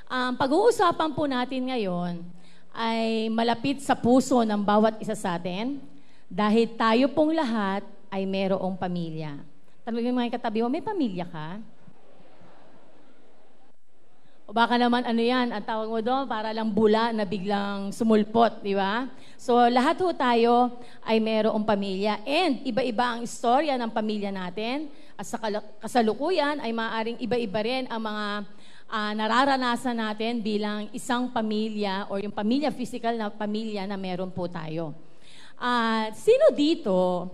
Ang pag-uusapan po natin ngayon ay malapit sa puso ng bawat isa sa atin dahil tayo pong lahat ay mayroong pamilya. Tanungin mo mga katabi mo, may pamilya ka? O baka naman ano yan, ang tawag mo doon, para lang bula na biglang sumulpot, di ba? So lahat ho tayo ay mayroong pamilya. And iba-iba ang istorya ng pamilya natin. At sa kasalukuyan ay maaaring iba-iba rin ang mga nararanasan natin bilang isang pamilya o yung pamilya, physical na pamilya na meron po tayo. Sino dito,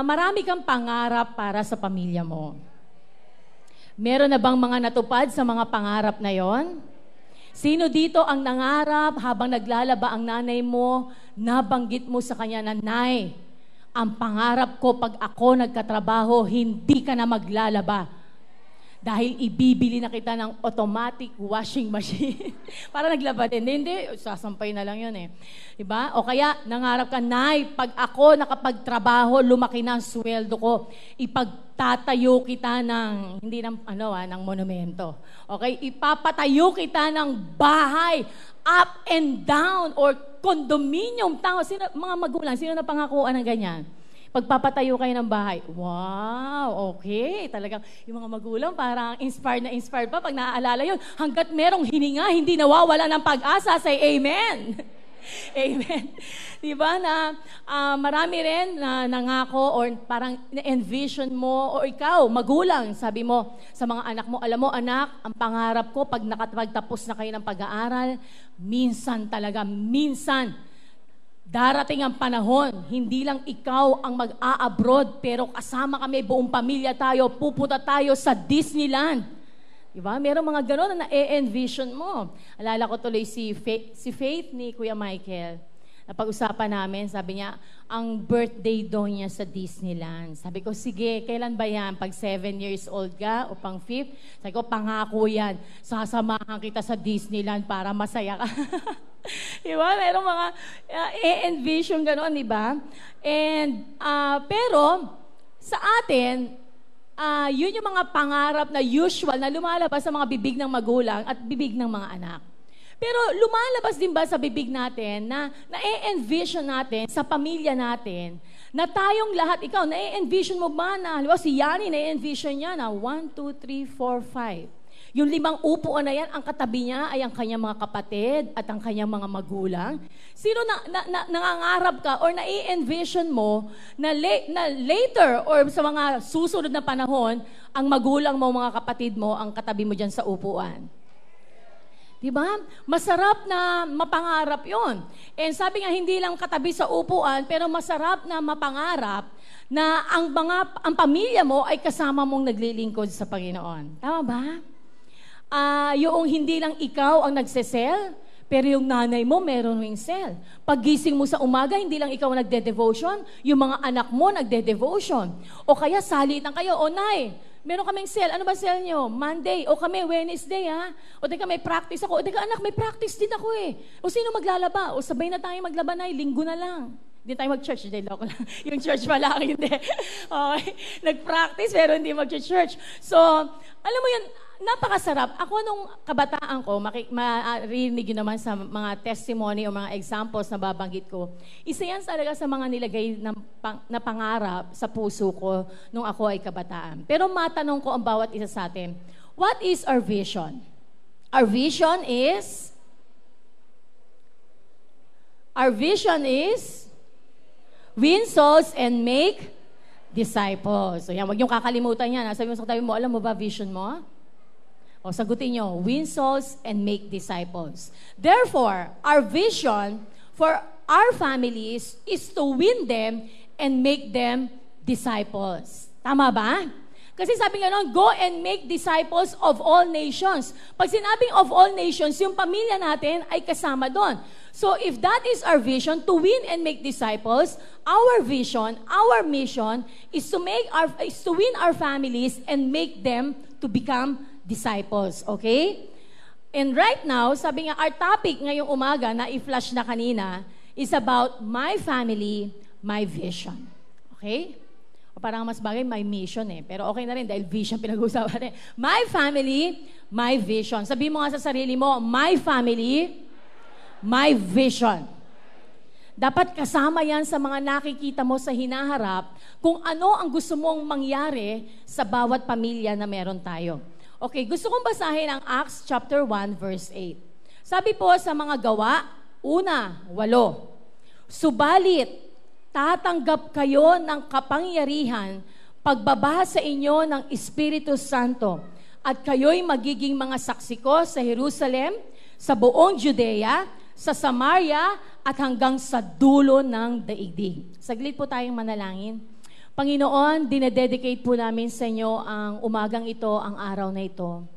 marami kang pangarap para sa pamilya mo? Meron na bang mga natupad sa mga pangarap na yon? Sino dito ang nangarap habang naglalaba ang nanay mo, nabanggit mo sa kanya na, Nay, ang pangarap ko pag ako nagkatrabaho, hindi ka na maglalaba. Dahil ibibili na kita ng automatic washing machine. Para naglaba din. Hindi, sasampay na lang yun eh. Diba? O kaya, nangarap ka, Nay, pag ako nakapagtrabaho, lumaki na ang sweldo ko, ipagtatayo kita ng, hindi ng, ng monumento. Okay? Ipapatayo kita ng bahay, up and down, or condominium. Mga magulang, sino na pangakuan ng ganyan? Pagpapatayo kayo ng bahay. Wow, okay. Talagang yung mga magulang parang inspired pa pag naaalala yun. Hanggat merong hininga, hindi nawawala ng pag-asa. Say amen. Amen. Diba na marami rin na nangako or parang na-envision mo o ikaw, magulang, sabi mo sa mga anak mo, alam mo anak, ang pangarap ko pag nakapagtapos na kayo ng pag-aaral, minsan darating ang panahon, hindi lang ikaw ang mag-a-abroad, pero kasama kami, buong pamilya tayo, pupunta tayo sa Disneyland. Diba? Merong mga gano'n na na-envision mo. Alala ko tuloy si Faith ni Kuya Michael. Napag-usapan namin, sabi niya, ang birthday daw niya sa Disneyland. Sabi ko, sige, kailan ba yan? Pag 7 years old ka o pang 5th? Sabi ko, pangako yan. Sasamahan kita sa Disneyland para masaya ka. Diba? Merong mga envision gano'n, diba? And, pero, sa atin, yun yung mga pangarap na usual na lumalabas sa mga bibig ng magulang at bibig ng mga anak. Pero lumalabas din ba sa bibig natin na na-envision natin sa pamilya natin na tayong lahat, ikaw, na-envision mo ba na, halimbawa si Yani, na-envision niya na 1, 2, 3, 4, 5. Yung 5 upuan na yan, ang katabi niya ay ang kanyang mga kapatid at ang kanyang mga magulang. Sino nangangarap ka or na-envision mo na later or sa mga susunod na panahon, ang magulang mo, mga kapatid mo, ang katabi mo dyan sa upuan? Diba? Masarap na mapangarap yon. And sabi nga, hindi lang katabi sa upuan, pero masarap na mapangarap na ang pamilya mo ay kasama mong naglilingkod sa Panginoon. Tama ba? Yung hindi lang ikaw ang nagsesel, pero yung nanay mo meron ring sel. Paggising mo sa umaga, hindi lang ikaw ang nagde-devotion, yung mga anak mo nagde-devotion. O kaya salitan kayo, o Nay, meron kaming sale. Ano ba sale nyo? Monday. O kami, Wednesday, ha? O teka, may practice ako. O teka, anak, may practice din ako eh. O sino maglalaba? O sabay na tayo maglaba, Nay. Linggo na lang. Hindi tayo mag-church. Hindi, loko lang. Yung church pala, hindi. Okay. Nag-practice, pero hindi mag-church. So, alam mo yun, napakasarap. Ako nung kabataan ko, marinig yun naman sa mga testimony o mga examples na babanggit ko. Isa yan talaga sa mga nilagay na pangarap sa puso ko nung ako ay kabataan. Pero matanong ko ang bawat isa sa atin, what is our vision? Our vision is win souls and make disciples. So yan, huwag niyong kakalimutan yan. Sabi mo sa katabi mo, alam mo ba vision mo? O sagutin nyo, win souls and make disciples. Therefore, our vision for our families is to win them and make them disciples. Tama ba? Kasi sabi nga nun, go and make disciples of all nations. Pag sinabing of all nations, yung pamilya natin ay kasama doon. So if that is our vision, to win and make disciples, our vision, our mission is to win our families and make them to become disciples, okay? And right now, sabi nga, our topic ngayong umaga na i-flash na kanina is about my family, my vision. Okay? O Parang mas bagay, my mission eh. Pero okay na rin dahil vision pinag-uusapan eh. My family, my vision. Sabi mo nga sa sarili mo, my family, my vision. Dapat kasama yan sa mga nakikita mo sa hinaharap kung ano ang gusto mong mangyari sa bawat pamilya na meron tayo. Okay, gusto kong basahin ang Acts chapter 1 verse 8. Sabi po sa mga gawa, 8, subalit, tatanggap kayo ng kapangyarihan pagbaba sa inyo ng Espiritu Santo at kayo'y magiging mga saksi ko sa Jerusalem, sa buong Judea, sa Samaria at hanggang sa dulo ng daigdig. Saglit po tayong manalangin. Panginoon, dinededicate po namin sa inyo ang umagang ito, ang araw na ito.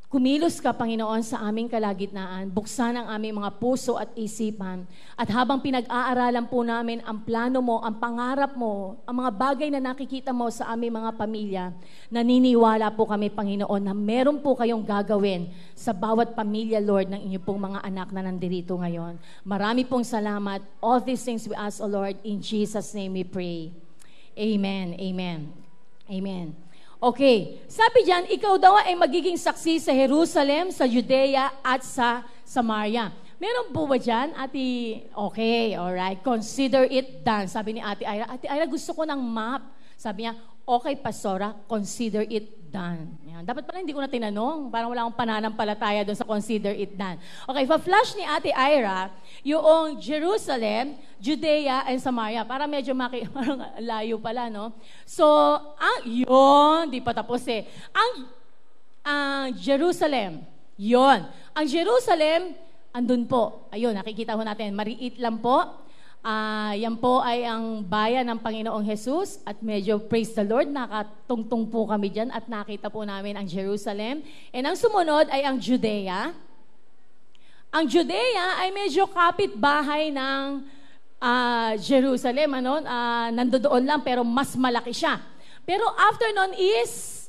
Kumilos ka, Panginoon, sa aming kalagitnaan. Buksan ang aming mga puso at isipan. At habang pinag-aaralan po namin ang plano mo, ang pangarap mo, ang mga bagay na nakikita mo sa aming mga pamilya, naniniwala po kami, Panginoon, na meron po kayong gagawin sa bawat pamilya, Lord, ng inyong pong mga anak na nandirito ngayon. Marami pong salamat. All these things we ask, O Lord, in Jesus' name we pray. Amen. Amen. Amen. Okay, sabi diyan, ikaw daw ay magiging saksi sa Jerusalem, sa Judea at sa Samaria. Meron po ba diyan, Ate? Okay, alright. Consider it done. Sabi ni Ate Ira, gusto ko ng map. Sabi niya, okay, Pastora, consider it done. Yan. Dapat pala hindi ko na tinanong. Parang wala akong pananampalataya doon sa consider it done. Okay, pa-flash ni Ate Ira, yung Jerusalem, Judea, and Samaria. Para medyo parang layo pala, no? So, yun, di pa tapos eh. Ang Jerusalem, yun. Ang Jerusalem, andun po. Ayun, nakikita ho natin. Mariit lang po. Yan po ay ang bayan ng Panginoong Jesus at medyo praise the Lord, nakatungtong po kami dyan at nakita po namin ang Jerusalem. And ang sumunod ay ang Judea. Ang Judea ay medyo kapit-bahay ng Jerusalem, nandoon lang pero mas malaki siya. Pero after nun is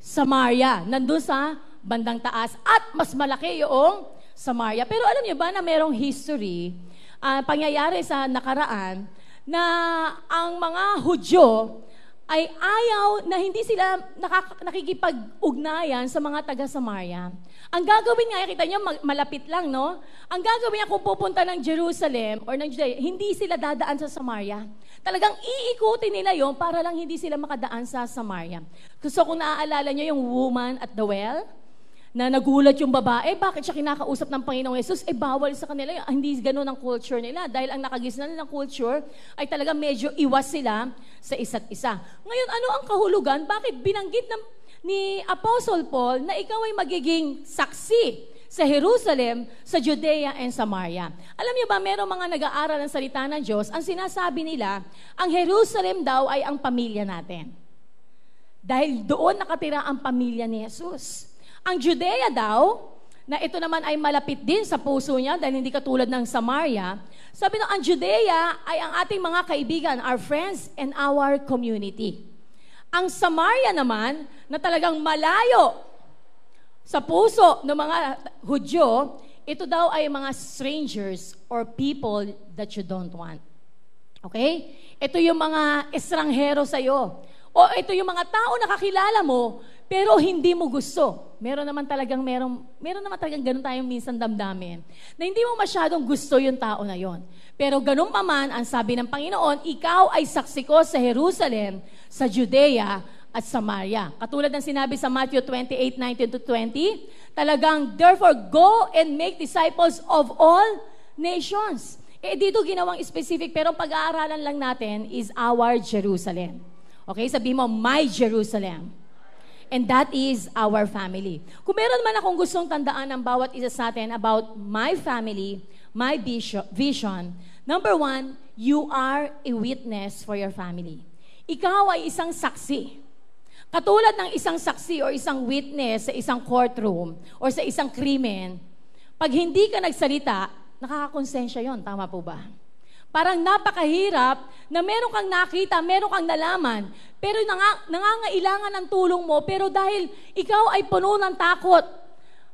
Samaria, nandun sa bandang taas at mas malaki yung Samaria. Pero alam niyo ba na merong history, pangyayari sa nakaraan, na ang mga Hudyo ay ayaw na hindi sila nakikipag-ugnayan sa mga taga-Samaria. Ang gagawin nga, kita nyo, malapit lang, no? Ang gagawin niya kung pupunta ng Jerusalem or ng Judea, hindi sila dadaan sa Samaria. Talagang iikutin nila yon para lang hindi sila makadaan sa Samaria. So kung naaalala nyo yung woman at the well, na nagulat yung babae, bakit siya kinakausap ng Panginoong Jesus? Bawal sa kanila yun. Hindi ganun ang culture nila. Dahil ang nakagisnan nilang culture ay talaga medyo iwas sila sa isa't isa. Ngayon, ano ang kahulugan? Bakit binanggit ni Apostle Paul na ikaw ay magiging saksi sa Jerusalem, sa Judea, and Samaria? Alam niyo ba, merong mga nag-aaral ng salita ng Diyos, ang sinasabi nila, ang Jerusalem daw ay ang pamilya natin. Dahil doon nakatira ang pamilya ni Jesus. Ang Judea daw, na ito naman ay malapit din sa puso niya dahil hindi katulad ng Samaria, sabi ang Judea ay ang ating mga kaibigan, our friends and our community. Ang Samaria naman, na talagang malayo sa puso ng mga Hudyo, ito daw ay mga strangers or people that you don't want. Okay? Ito yung mga estranghero sa'yo. O ito yung mga tao na kakilala mo, pero hindi mo gusto. Meron naman talagang ganun tayong minsan damdamin, na hindi mo masyadong gusto yung tao na yon. Pero ganun pa man, ang sabi ng Panginoon, ikaw ay saksi ko sa Jerusalem, sa Judea, at Samaria. Katulad ng sinabi sa Matthew 28:19-20, talagang, therefore, go and make disciples of all nations. Dito ginawang specific, pero pag-aaralan lang natin is our Jerusalem. Okay, sabi mo, my Jerusalem. And that is our family. Kung meron man akong gustong tandaan ng bawat isa sa atin about my family, my vision, number 1, you are a witness for your family. Ikaw ay isang saksi. Katulad ng isang saksi o isang witness sa isang courtroom o sa isang krimen, pag hindi ka nagsalita, nakakakonsensya yon, tama po ba? Parang napakahirap na meron kang nakita, meron kang nalaman, pero nangangailangan ng tulong mo, pero dahil ikaw ay puno ng takot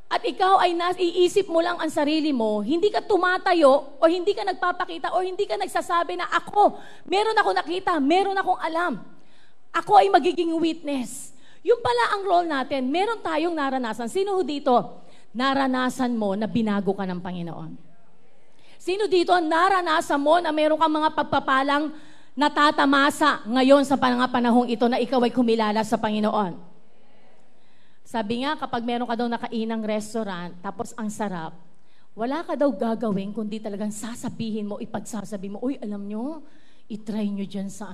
at ikaw ay iisip mo lang ang sarili mo, hindi ka tumatayo o hindi ka nagpapakita o hindi ka nagsasabi na ako, meron ako nakita, meron akong alam. Ako ay magiging witness. Yung pala ang role natin, meron tayong naranasan. Sino dito, naranasan mo na binago ka ng Panginoon? Sino dito, naranasan mo na meron kang mga pagpapalang natatamasa ngayon sa mga panahong ito na ikaw ay kumilala sa Panginoon? Sabi nga, kapag meron ka daw nakainang restaurant, tapos ang sarap, wala ka daw gagawin kundi talagang sasabihin mo, ipagsasabi mo, uy, alam nyo, itry nyo dyan sa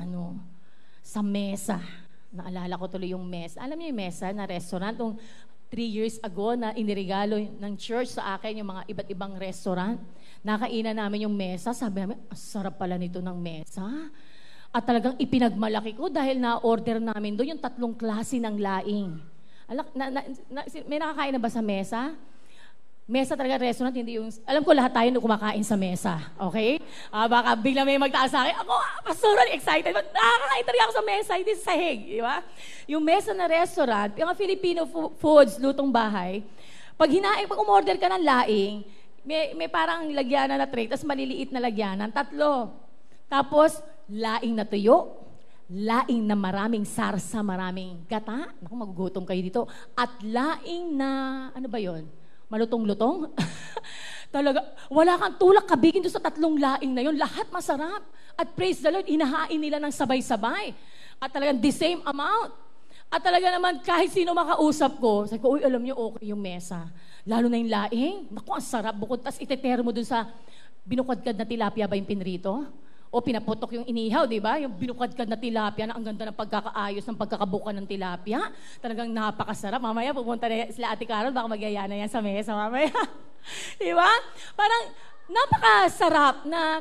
sa mesa. Naalala ko tuloy yung mesa. Alam niyo yung mesa na restaurant? 3 years ago na inirigalo ng church sa akin yung mga iba't ibang restaurant. Nakainan namin yung mesa. Sabi namin, sarap pala nito ng mesa. At talagang ipinagmalaki ko dahil na-order namin doon yung 3 klase ng laing. May nakakain na ba sa mesa? Mesa talaga, restaurant, hindi yung... Alam ko lahat tayo kumakain sa mesa, okay? Baka bigla may magtaas sa akin, ako, pastoral, excited, nakakain talaga ako sa mesa, hindi sa sahig, di ba? Yung mesa na restaurant, yung Filipino foods, lutong bahay, pag umorder ka ng laing, may parang lagyanan na tray, tapos maliliit na lagyanan, 3. Tapos, laing na tuyo, laing na maraming sarsa, maraming gata, naku, magugutom kayo dito, at laing na, ano ba yon? Malutong-lutong. Talaga, wala kang tulak kabigin doon sa 3 laing na yun. Lahat masarap. At praise the Lord, inahain nila ng sabay-sabay. At talagang the same amount. At talaga naman, kahit sino makausap ko, sabi ko, uy, alam niyo, okay yung mesa. Lalo na yung laing. Naku, ang sarap. Bukod, tas iteter mo doon sa binukadkad na tilapia ba yung pinrito? O pinaputok yung inihaw, di ba? Yung binukadkad na tilapia na ang ganda ng pagkakaayos ng pagkakabuka ng tilapia. Talagang napakasarap. Mamaya pupunta na sila Ate Carol, baka magyaya na yan sa mesa mamaya. Di ba? Parang napakasarap na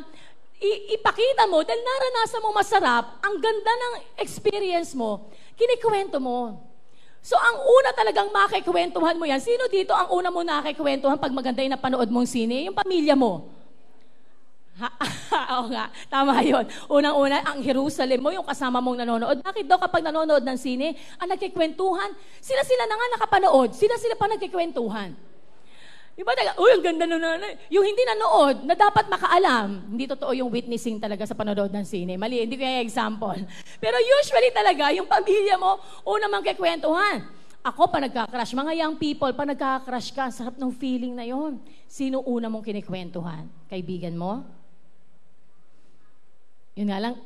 ipakita mo dahil naranasan mo masarap, ang ganda ng experience mo, kinikwento mo. So ang una talagang makikwentuhan mo yan, sino dito ang una mo nakikwentuhan pag maganda yung napanood mong sine? Yung pamilya mo. Oo nga, tama yun. Unang-una, ang Jerusalem mo, yung kasama mong nanonood. Bakit daw kapag nanonood ng sine, ang nagkikwentuhan, sila na nga nakapanood, sila pa nagkikwentuhan. Diba? Uy, ang ganda na nanay. Yung hindi nanood, na dapat makaalam, hindi totoo yung witnessing talaga sa panonood ng sine. Mali, hindi ko yung example. Pero usually talaga, yung pamilya mo, una mang kikwentuhan. Ako, pa nagka-crush, mga young people, pa nagka-crush ka, sarap ng feeling na yon. Sino una mong kinikwentuhan? Kaibigan mo? Yun nga lang,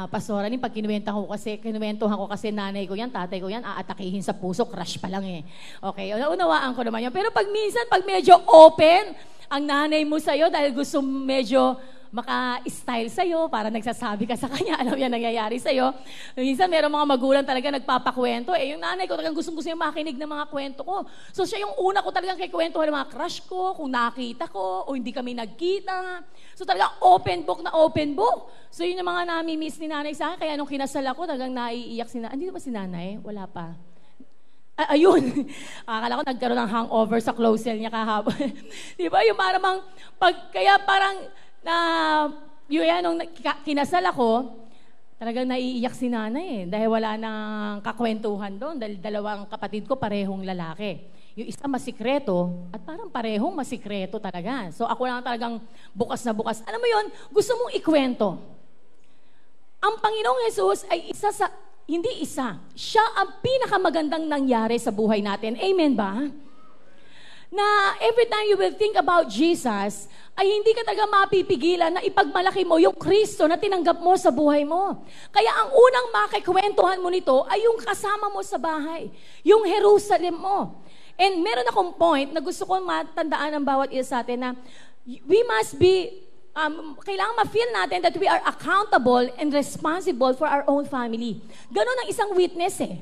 Pastora, pag kinuwentuhan ko kasi nanay ko yan, tatay ko yan, aatakihin sa puso, crush pa lang eh. Okay, unawaan ko naman yan. Pero pag minsan, pag medyo open, ang nanay mo sa'yo, dahil gusto medyo maka-style sa'yo, para nagsasabi ka sa kanya, alam yan nangyayari sa'yo. Minsan, meron mga magulang talaga nagpapakwento. Yung nanay ko talagang gusto yung makinig ng mga kwento ko. So, siya yung una ko talagang kikwentuhan ng mga crush ko, kung nakita ko, o hindi kami nagkita. So, talagang open book na open book. So, yun yung mga nami-miss ni nanay sa akin. Kaya nung kinasal ako, talagang naiiyak si nanay. Hindi ba si nanay? Wala pa. Ayun. Akala ko nagkaroon ng hangover sa close cell niya kahapon. Di ba? Yung parang, kaya parang, yun yan, nung kinasal ako, talagang naiiyak si nanay eh. Dahil wala nang kakwentuhan doon. Dahil 2 kapatid ko parehong lalaki. Yung isa masikreto, at parang parehong masikreto talaga. So ako lang talagang bukas na bukas. Alam mo yun, gusto mong ikwento. Ang Panginoong Jesus ay hindi isa. Siya ang pinakamagandang nangyari sa buhay natin. Amen ba? Na every time you will think about Jesus, ay hindi ka talaga mapipigilan na ipagmalaki mo yung Kristo na tinanggap mo sa buhay mo. Kaya ang unang makikwentuhan mo nito ay yung kasama mo sa bahay, yung Jerusalem mo. And meron akong point na gusto kong matandaan ng bawat isa sa atin na we must be, kailangan ma-feel natin that we are accountable and responsible for our own family. Ganon ang isang witness eh.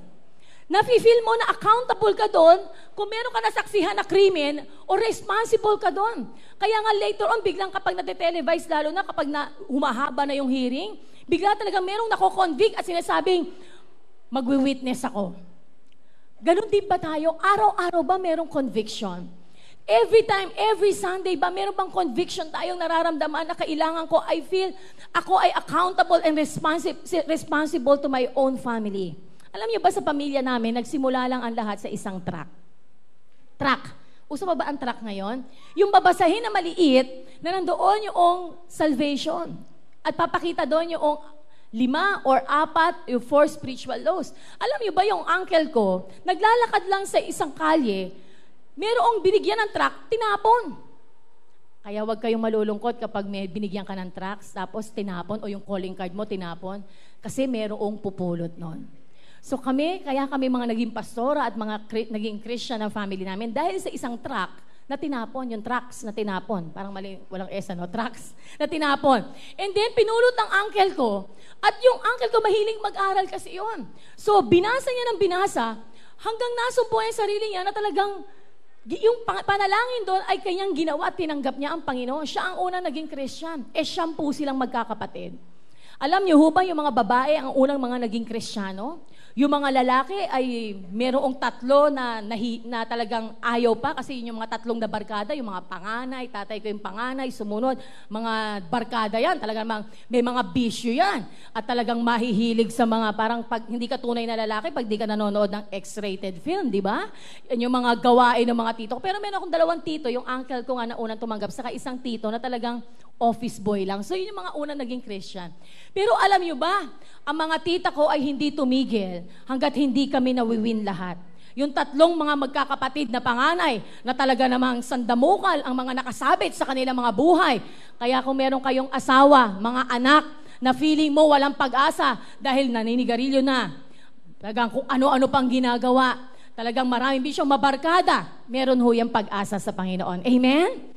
Nafe-feel mo na accountable ka doon kung meron ka nasaksihan na krimen o responsible ka doon. Kaya nga later on, biglang kapag nate-televise, lalo na kapag humahaba na yung hearing, bigla talaga merong nako-convict at sinasabing, magwi-witness ako. Ganon din ba tayo? Araw-araw ba merong conviction? Every time, every Sunday ba, meron bang conviction tayong nararamdaman na kailangan ko, I feel, ako ay accountable and responsible to my own family. Alam niyo ba sa pamilya namin, nagsimula lang ang lahat sa isang truck. Truck. Uso pa ba ang truck ngayon? Yung babasahin na maliit, na nandoon yung salvation. At papakita doon yung 5 or 4 yung 4 spiritual laws. Alam niyo ba yung uncle ko, naglalakad lang sa isang kalye, merong binigyan ng truck, tinapon. Kaya wag kayong malulungkot kapag may binigyan ka ng trucks, tapos tinapon, o yung calling card mo tinapon, kasi merong pupulot nun. So kaya kami mga naging pastora at mga naging Christian na family namin, dahil sa isang truck na tinapon, yung trucks na tinapon, parang mali, walang S, trucks na tinapon. And then, pinulot ng uncle ko, at yung uncle ko mahiling mag-aral kasi yun. So, binasa niya ng binasa, hanggang nasumpo yung sarili niya na talagang, yung panalangin doon ay kanyang ginawa at tinanggap niya ang Panginoon. Siya ang unang naging Christian. Siyam po silang magkakapatid. Alam niyo ba yung mga babae ang unang mga naging Kristiyano? Yung mga lalaki ay merong 3 na talagang ayaw pa kasi yun yung mga 3 na barkada, yung mga panganay, tatay ko yung panganay, sumunod, mga barkada yan, talagang may mga bisyo yan. At talagang mahihilig sa mga parang pag hindi ka tunay na lalaki, pag di ka nanonood ng X-rated film, di ba? Yan yung mga gawain ng mga tito. Pero meron akong 2 tito, yung uncle ko nga na unang tumanggap, saka isang tito na talagang office boy lang. So yun yung mga unang naging Christian. Pero alam nyo ba, ang mga tita ko ay hindi tumigil hanggat hindi kami nawiwin lahat. Yung 3 mga magkakapatid na panganay na talaga namang sandamukal ang mga nakasabit sa kanilang mga buhay. Kaya kung meron kayong asawa, mga anak, na feeling mo walang pag-asa dahil naninigarilyo na, talagang kung ano-ano pang ginagawa, talagang maraming bisyong mabarkada, meron ho yung pag-asa sa Panginoon. Amen?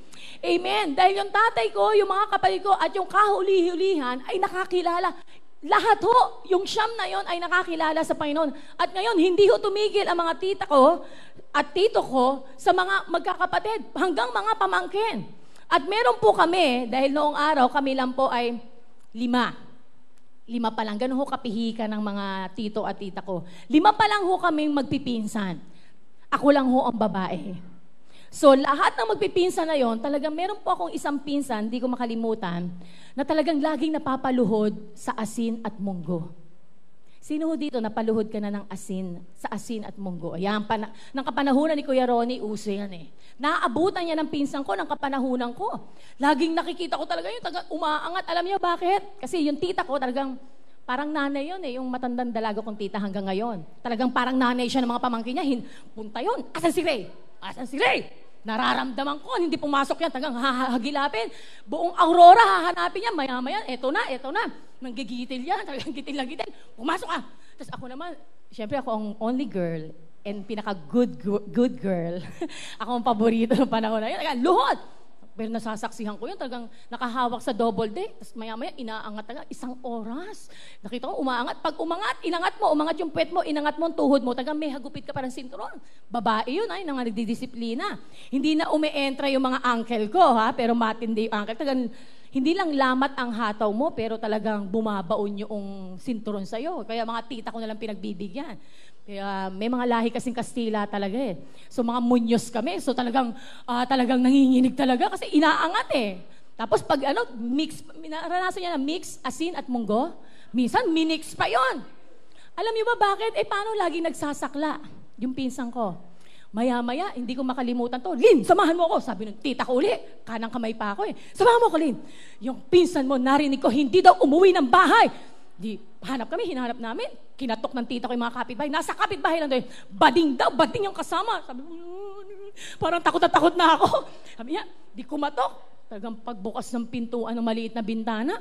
Amen. Dahil yung tatay ko, yung mga kapatid ko, at yung kahuli-hulihan ay nakakilala. Lahat ho, yung 9 na yon ay nakakilala sa Panginoon. At ngayon, hindi ho tumigil ang mga tita ko at tito ko sa mga magkakapatid, hanggang mga pamangkin. At meron po kami, dahil noong araw, kami lang po ay 5 pa lang. Ganun ho kapihikan ng mga tito at tita ko. 5 pa lang ho kaming magpipinsan. Ako lang ho ang babae. So, lahat ng magpipinsan na yon, talagang meron po akong isang pinsan, di ko makalimutan, na talagang laging napapaluhod sa asin at munggo. Sino ho dito napaluhod ka na ng asin, sa asin at munggo? Ayan, ng kapanahunan ni Kuya Ronnie, uso yan eh. Naaabutan niya ng pinsan ko, ng kapanahunan ko. Laging nakikita ko talaga yun, umaangat. Alam niyo bakit? Kasi yung tita ko talagang, parang nanay yun eh, yung matandang dalaga kong tita hanggang ngayon. Talagang parang nanay siya ng mga pamangkin niya, punta yun. Asan si Ray? Asan si Ray? Nararamdaman ko, hindi pumasok yan, tagang hahagilapin. Buong Aurora, hahanapin yan, maya-maya, eto na. Nanggigitil yan, talagang gitil na gitil. Pumasok ka. Tapos ako naman, syempre ako ang only girl and pinaka-good girl. Ako ang paborito ng panahon na yun. Talagang luhod! Pero nasasaksihan ko yun, talagang nakahawak sa double deck. Tapos maya-maya, inaangat talaga, 1 oras. Nakita ko, umaangat. Pag inangat mo, umangat yung puwet mo, inangat mo ang tuhod mo, talagang may hagupit ka parang sinturon. Babae yun, ay, nang nagdidisiplina. Hindi na umi-entra yung mga uncle ko, ha? Pero matindi yung uncle. Talagang, hindi lang lamat ang hataw mo, pero talagang bumabaon yung sinturon sa'yo. Kaya mga tita ko nalang pinagbibigyan. Kaya may mga lahi kasing Kastila talaga eh. So mga Muñoz kami. So talagang nanginginig talaga kasi inaangat eh. Tapos pag naranasan niya na mix, asin at munggo, minsan minix pa yon. Alam niyo ba bakit? Paano laging nagsasakla yung pinsan ko? Maya-maya, hindi ko makalimutan to. Lin, samahan mo ako. Sabi ng tita ko uli, kanang kamay pa ako eh. Samahan mo ako, Lin. Yung pinsan mo, narinig ko, hindi daw umuwi ng bahay. Hinahanap namin. Kinatok ng tita ko yung mga kapitbahay. Nasa kapitbahay lang doon. Bading yung kasama. Sabi ko, parang takot na ako. Sabi niya, di kumatok. Talagang pagbukas ng pintuan ng maliit na bintana,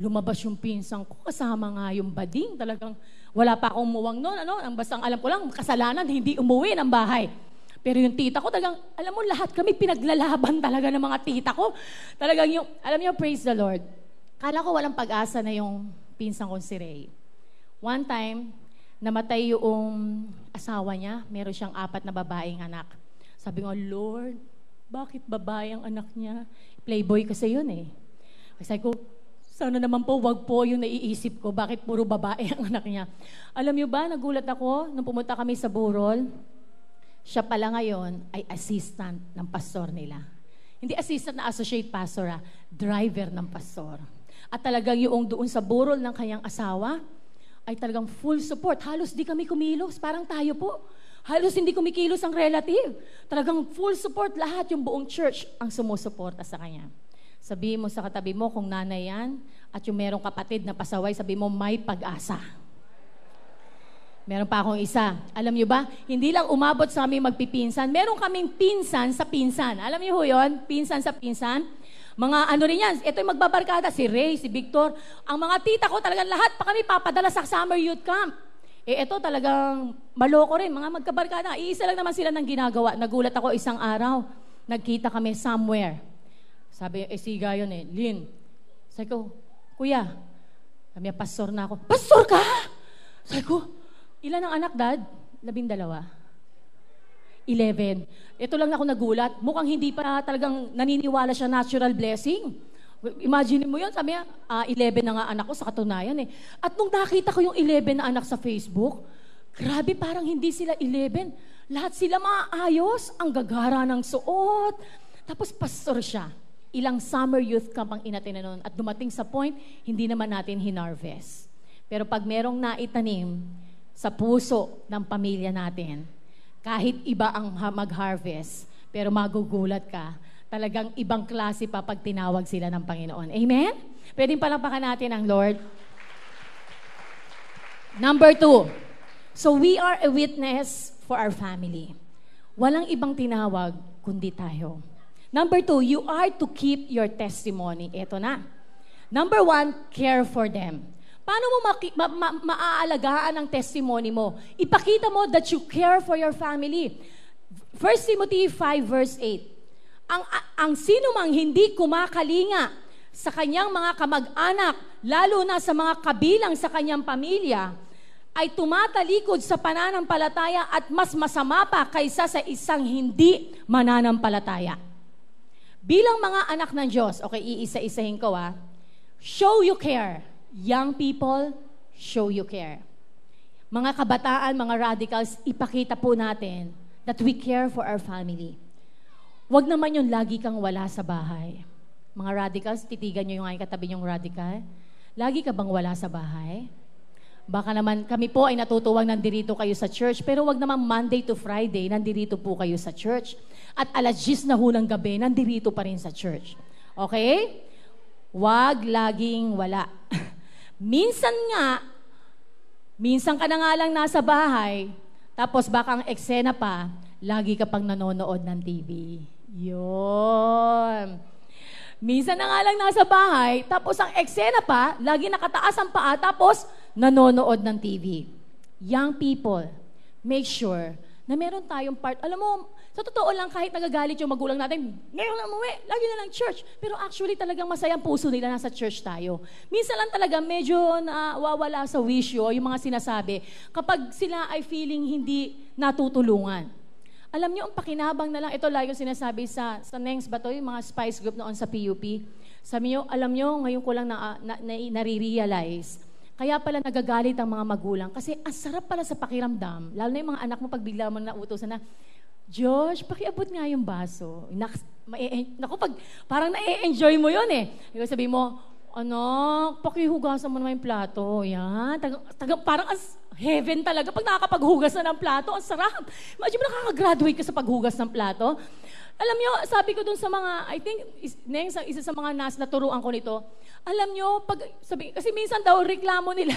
lumabas yung pinsan ko. Kasama nga yung bading. Talagang wala pa akong umuwang noon. Ang bastang alam ko lang, kasalanan, hindi umuwi ng bahay. Pero yung tita ko, talagang, alam mo, lahat kami pinaglalaban talaga ng mga tita ko. Talagang yung, alam niyo, praise the Lord. Kala ko walang pag-asa na yung pinsan kong si Ray. One time, namatay yung asawa niya. Meron siyang 4 na babaeng anak. Sabi ko, Lord, bakit babae ang anak niya? Playboy kasi yun eh. Sabi ko, sana naman po, wag po yung naiisip ko. Bakit puro babae ang anak niya? Alam niyo ba, nagulat ako nung pumunta kami sa Burol. Siya pala ngayon ay assistant ng pastor nila. Hindi assistant na associate pastor, driver ng pastor. At talagang yung doon sa burol ng kanyang asawa, ay talagang full support. Halos di kami kumilos, parang tayo po. Halos hindi kumikilos ang relative. Talagang full support, lahat yung buong church ang sumusuporta sa kanya. Sabihin mo sa katabi mo kung nanay yan, at yung merong kapatid na pasaway, sabihin mo may pag-asa. Meron pa akong isa. Alam niyo ba, hindi lang umabot sa aming magpipinsan, meron kaming pinsan sa pinsan. Alam niyo ho yun? Pinsan sa pinsan. Mga ano rin yan, ito yung magbabarkada, si Ray, si Victor. Ang mga tita ko talagang lahat pa kami papadala sa summer youth camp. Ito talagang maloko rin, mga magkabarkada. Iisa lang naman sila ng ginagawa. Nagulat ako isang araw, nagkita kami somewhere. Sabi, siga yun Lynn. Sabi ko, kuya, kami pastor na ako. Pastor ka? Sabi ko, ilan ang anak, Dad? 12. 11. Ito lang ako nagulat. Mukhang hindi pa talagang naniniwala siya natural blessing. Imagine mo yun, sabi niya, 11 na nga anak ko sa katunayan At nung nakita ko yung 11 na anak sa Facebook, grabe parang hindi sila 11. Lahat sila maayos, ang gagara ng suot. Tapos pastor siya. Ilang summer youth camp ang inatin na nun. At dumating sa point, hindi naman natin hinarvest. Pero pag merong naitanim sa puso ng pamilya natin, kahit iba ang mag-harvest, pero magugulat ka, talagang ibang klase pa pag tinawag sila ng Panginoon. Amen? Pwedeng palapakan natin ang Lord. Number 2, so we are a witness for our family. Walang ibang tinawag kundi tayo. Number 2, you are to keep your testimony. Ito na. Number 1, care for them. Paano mo maaalagaan ang testimony mo? Ipakita mo that you care for your family. 1 Timothy 5 verse 8. Ang sino mang hindi kumakalinga sa kanyang mga kamag-anak, lalo na sa mga kabilang sa kanyang pamilya, ay tumatalikod sa pananampalataya at mas masama pa kaysa sa isang hindi mananampalataya. Bilang mga anak ng Diyos, okay, iisa-isahin ko show you care. Young people, show you care. Mga kabataan, mga radicals, ipakita po natin that we care for our family. Huwag naman yung lagi kang wala sa bahay. Mga radicals, titigan nyo yung aking katabi nyong radical. Lagi ka bang wala sa bahay? Baka naman, kami po ay natutuwang nandirito kayo sa church, pero wag naman Monday to Friday, nandirito po kayo sa church. At alas 10 na ho ng gabi, nandirito pa rin sa church. Okay? Wag laging wala. Minsan ka na nga lang nasa bahay, tapos baka ang eksena pa, lagi ka pang nanonood ng TV. Yun. Minsan na nga lang nasa bahay, tapos ang eksena pa, lagi nakataas ang paa, tapos nanonood ng TV. Young people, make sure na meron tayong part. Alam mo, sa totoo lang, kahit nagagalit yung magulang natin, ngayon na umuwi, lagi na lang church. Pero actually talagang masayang puso nila nasa church tayo. Minsan lang talaga medyo nawawala sa wisyo yung mga sinasabi kapag sila ay feeling hindi natutulungan. Alam niyo, ang pakinabang na lang, ito lagi yung sinasabi sa Nengs ba to, yung mga spice group noon sa PUP. Sabi niyo, alam niyo, ngayon ko lang nare-realize, kaya pala nagagalit ang mga magulang. Kasi ang sarap pala sa pakiramdam, lalo na yung mga anak mo pag bigla mo nautosan na, Josh, pakiabot nga yung baso. Naku, parang na-enjoy mo yun Sabi mo, anak, pakihugasan mo naman yung plato. Yan, parang heaven talaga. Pag nakakapaghugas na ng plato, ang sarap. Imagine mo nakaka-graduate ka sa paghugas ng plato. Alam nyo, sabi ko dun sa mga, I think, isa sa mga naturuan ko nito, alam nyo, kasi minsan daw reklamo nila,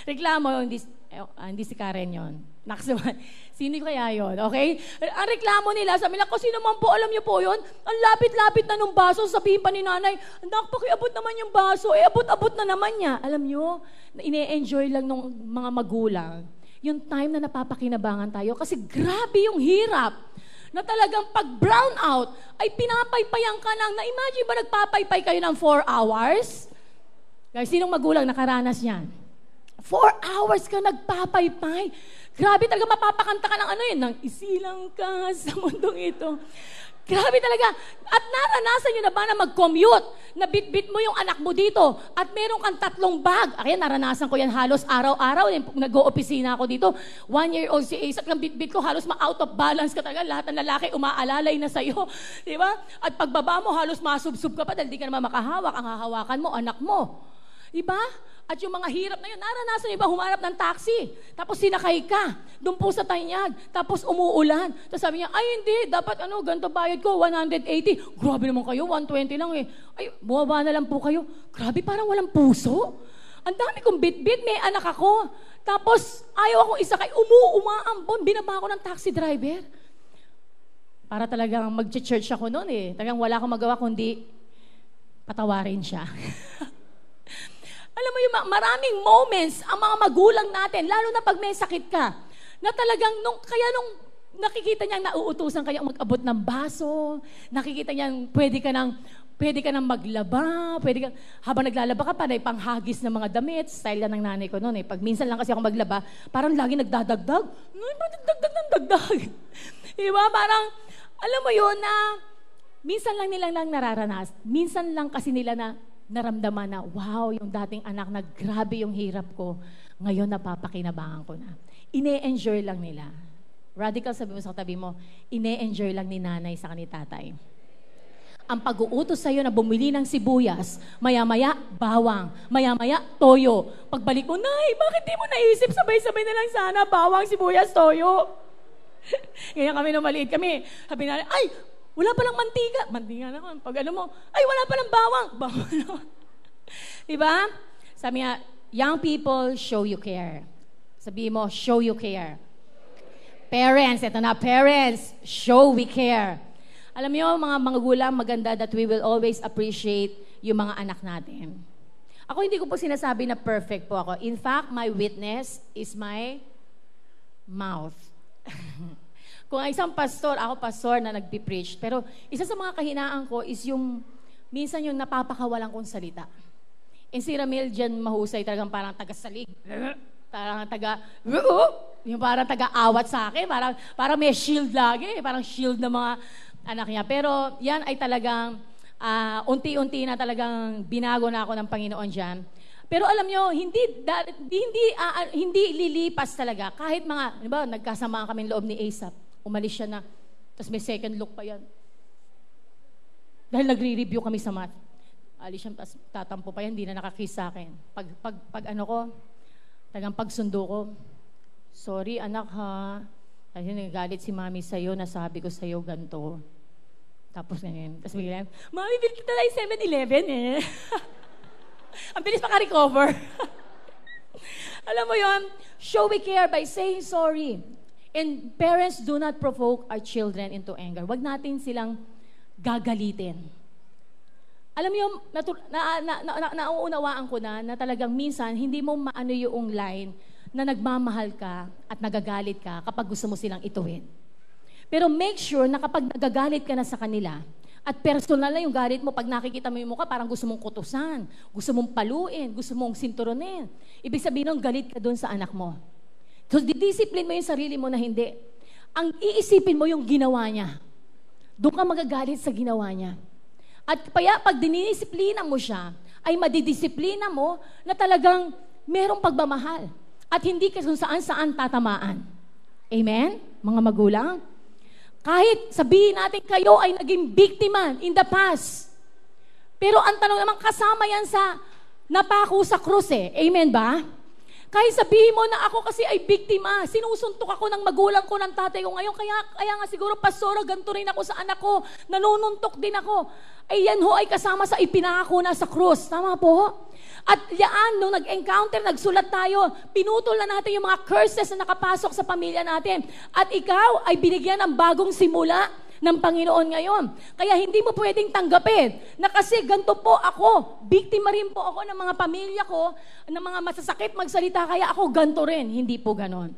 hindi si Karen yun. Nakasuman. Sino kaya yun? Okay? Ang reklamo nila, sabi nila, kasi naman po, alam niyo po yun, ang lapit-lapit na nung baso, sabihin pa ni nanay, anak, pakiabot naman yung baso, abot-abot na naman niya. Alam niyo, ine-enjoy lang ng mga magulang, yung time na napapakinabangan tayo, kasi grabe yung hirap, na talagang pag brown out, ay pinapaypayan ka lang, na-imagine ba nagpapaypay kayo ng 4 hours? Guys, sinong magulang nakaranas yan? 4 hours ka nagpapaypay. Grabe talaga, mapapakanta ka ng ng isilang ka sa mundong ito. Grabe talaga. At naranasan nyo na ba na mag-commute? Na bit-bit mo yung anak mo dito at meron kang 3 bag. Ayan, naranasan ko yan halos araw-araw. Nag-o-opisina ako dito. 1-year-old si Ace at ang bit-bit ko halos ma-out of balance ka talaga. Lahat ng lalaki umaalalay na sa'yo. Diba? At pagbaba mo halos masubsub ka pa dahil di ka naman makahawak. Ang hahawakan mo, anak mo. Diba? At yung mga hirap na yun, naranasan niyo ba humarap ng taxi? Tapos sinakay ka, doon po sa Tanyag, tapos umuulan. Tapos sabi niya, ay hindi, dapat ganito bayad ko, 180. Grabe naman kayo, 120 lang eh. Ay, bumaba na lang po kayo. Grabe, parang walang puso. Ang dami kong bit-bit, may anak ako. Tapos, ayaw akong isakay, umaambon, binaba ako ng taxi driver. Para talagang mag-church ako noon eh. Talagang wala akong magawa kundi patawarin siya. Alam mo yung maraming moments ang mga magulang natin, lalo na pag may sakit ka, na talagang kaya nung nakikita niyang nauutusan kayang mag-abot ng baso, nakikita niyang pwede ka nang maglaba, habang naglalaba ka, panay panghagis ng mga damit, style yan ng nanay ko noon eh. Pag minsan lang kasi ako maglaba, parang lagi nagdadagdag. Dagdag. Diba? Parang, alam mo yun na, minsan lang nilang nararanas, minsan lang kasi nila na naramdaman na, wow, yung dating anak na grabe yung hirap ko, ngayon napapakinabangan ko na. Ine-enjoy lang nila. Radical, sabi mo sa katabi mo, ine-enjoy lang ni nanay sa ni tatay. Ang pag-uutos sa'yo na bumili ng sibuyas, maya-maya, bawang, maya-maya, toyo. Pagbalik mo, Nay, bakit di mo naisip? Sabay-sabay na lang sana, bawang, sibuyas, toyo. Ngayon kami nung maliit kami, sabi na, ay, wala palang mantika. Mantika na ko. Pag mo, ay, wala palang bawang. Bawang na. Diba? Sabi nga, young people, show you care. Sabi mo, show you care. Parents, eto na, parents, show we care. Alam niyo, mga magulang, maganda that we will always appreciate yung mga anak natin. Ako hindi ko po sinasabi na perfect po ako. In fact, my witness is my mouth. Kung isang pastor, ako pastor na nagpi-preach, pero isa sa mga kahinaan ko is yung, minsan yung napapakawalan kong salita. And si Ramil dyan mahusay talagang parang taga-salig. Parang yung parang taga-awat sa akin, parang may shield lagi, parang shield ng mga anak niya. Pero yan ay talagang, unti-unti na talagang binago na ako ng Panginoon dyan. Pero alam nyo, hindi lilipas talaga. Kahit mga, di ba, nagkasamaan kami loob ni Asap. Umalis siya na, tapos may second look pa yan. Dahil nagre-review kami sa math. Alis siya, tapos tatampo pa yan, hindi na nakakiss sa akin. Pag ano ko, tagang pagsundo ko, sorry anak ha, kasi nagalit si mami sa'yo, nasabi ko sa'yo ganito. Tapos ganyan. Tapos bigla, Mami, bil kita lang 7-Eleven eh. Ang bilis maka-recover. Alam mo yon, show we care by saying sorry. And parents, do not provoke our children into anger. Wag natin silang gagalitin. Alam mo, nauunawaan ko na talagang minsan, hindi mo maano yung line na nagmamahal ka at nagagalit ka kapag gusto mo silang ituwid. Pero make sure na kapag nagagalit ka na sa kanila, at personal na yung galit mo, pag nakikita mo yung mukha, parang gusto mong kutusan, gusto mong paluin, gusto mong sinturonin. Ibig sabihin nun, galit ka doon sa anak mo. So, didiscipline mo yung sarili mo na hindi. Ang iisipin mo yung ginawa niya. Doon ka magagalit sa ginawa niya. At kaya pag dinidisiplina mo siya, ay madidisiplina mo na talagang merong pagmamahal. At hindi ka kung saan-saan tatamaan. Amen? Mga magulang? Kahit sabihin natin kayo ay naging biktima in the past. Pero ang tanong naman, kasama yan sa napako sa krus eh. Amen ba? Kahit sabihin mo na ako kasi ay biktima, sinusuntok ako ng magulang ko, ng tatay ko ngayon, kaya nga siguro, pastora, ganito rin ako sa anak ko, nanununtok din ako. Ay yan ho ay kasama sa ipinako na sa krus. Tama po? At yan, nung nag-encounter, nagsulat tayo, pinutol na natin yung mga curses na nakapasok sa pamilya natin. At ikaw ay binigyan ng bagong simula ng Panginoon ngayon. Kaya hindi mo pwedeng tanggapin na kasi ganito po ako, biktima rin po ako ng mga pamilya ko, ng mga masasakit magsalita, kaya ako ganito rin. Hindi po ganon.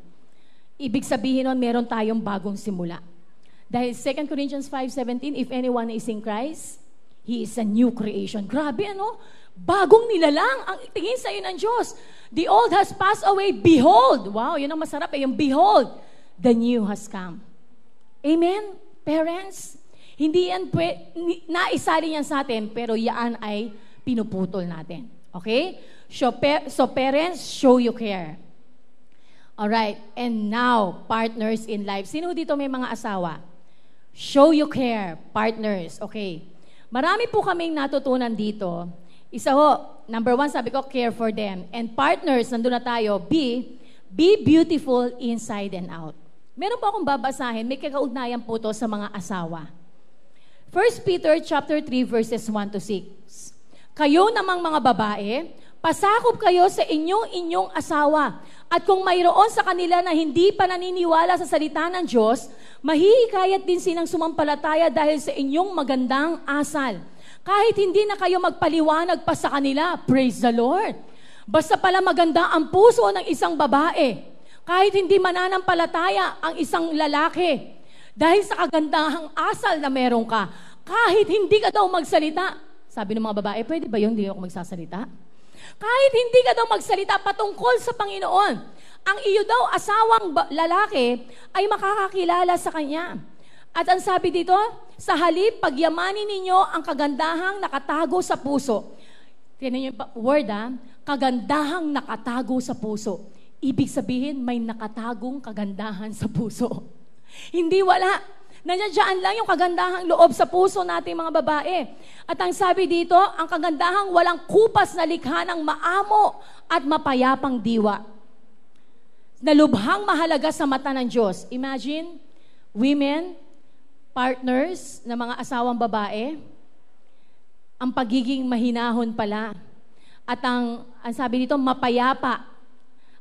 Ibig sabihin nun, meron tayong bagong simula. Dahil 2 Corinthians 5:17, if anyone is in Christ, he is a new creation. Grabe ano? Bagong nilalang ang tingin sa iyo ng Diyos. The old has passed away, behold. Wow, yun ang masarap eh, yung behold, the new has come. Amen? Parents, hindi yan naisali yan sa atin, pero yan ay pinuputol natin. Okay? So parents, show you care. Alright, and now, partners in life. Sino dito may mga asawa? Show you care, partners. Okay. Marami po kaming natutunan dito Isa ho, number 1, sabi ko, care for them. And partners, nandun na tayo, be beautiful inside and out. Meron po akong babasahin, may kakaugnayan po to sa mga asawa. 1 Peter chapter 3 verses 1 to 6. Kayo namang mga babae, pasakop kayo sa inyong asawa. At kung mayroon sa kanila na hindi pa naniniwala sa salita ng Diyos, mahihikayat din silang sumampalataya dahil sa inyong magandang asal. Kahit hindi na kayo magpaliwanag pa sa kanila, praise the Lord. Basta pala maganda ang puso ng isang babae. Kahit hindi mananampalataya ang isang lalaki. Dahil sa kagandahang asal na meron ka, kahit hindi ka daw magsalita. Sabi ng mga babae, pwede ba yun? Hindi ako magsasalita. Kahit hindi ka daw magsalita patungkol sa Panginoon, ang iyo daw asawang lalaki ay makakakilala sa Kanya. At ang sabi dito, sa halip, pagyamanin ninyo ang kagandahang nakatago sa puso. Tingnan niyo yung word, kagandahang nakatago sa puso. Ibig sabihin, may nakatagong kagandahan sa puso. Hindi wala. Nandiyan lang yung kagandahang loob sa puso nating mga babae. At ang sabi dito, ang kagandahang walang kupas na likha ng maamo at mapayapang diwa. Na lubhang mahalaga sa mata ng Diyos. Imagine, women, partners na mga asawang babae, ang pagiging mahinahon pala. At ang sabi dito, mapayapa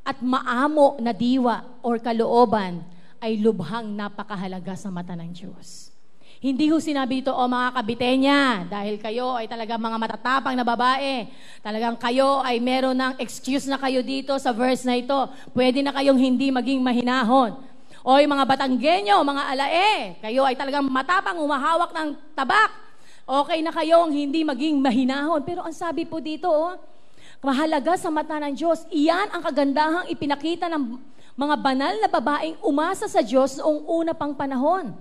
at maamo na diwa or kalooban ay lubhang napakahalaga sa mata ng Diyos. Hindi ho sinabi ito, mga kabitenya, dahil kayo ay talaga mga matatapang na babae. Talagang kayo ay meron ng excuse na kayo dito sa verse na ito. Pwede na kayong hindi maging mahinahon. Oy mga Batanggenyo, mga alae, kayo ay talagang matapang, humahawak ng tabak. Okay na kayong hindi maging mahinahon. Pero ang sabi po dito, mahalaga sa mata ng Diyos. Iyan ang kagandahang ipinakita ng mga banal na babaeng umasa sa Diyos noong una pang panahon.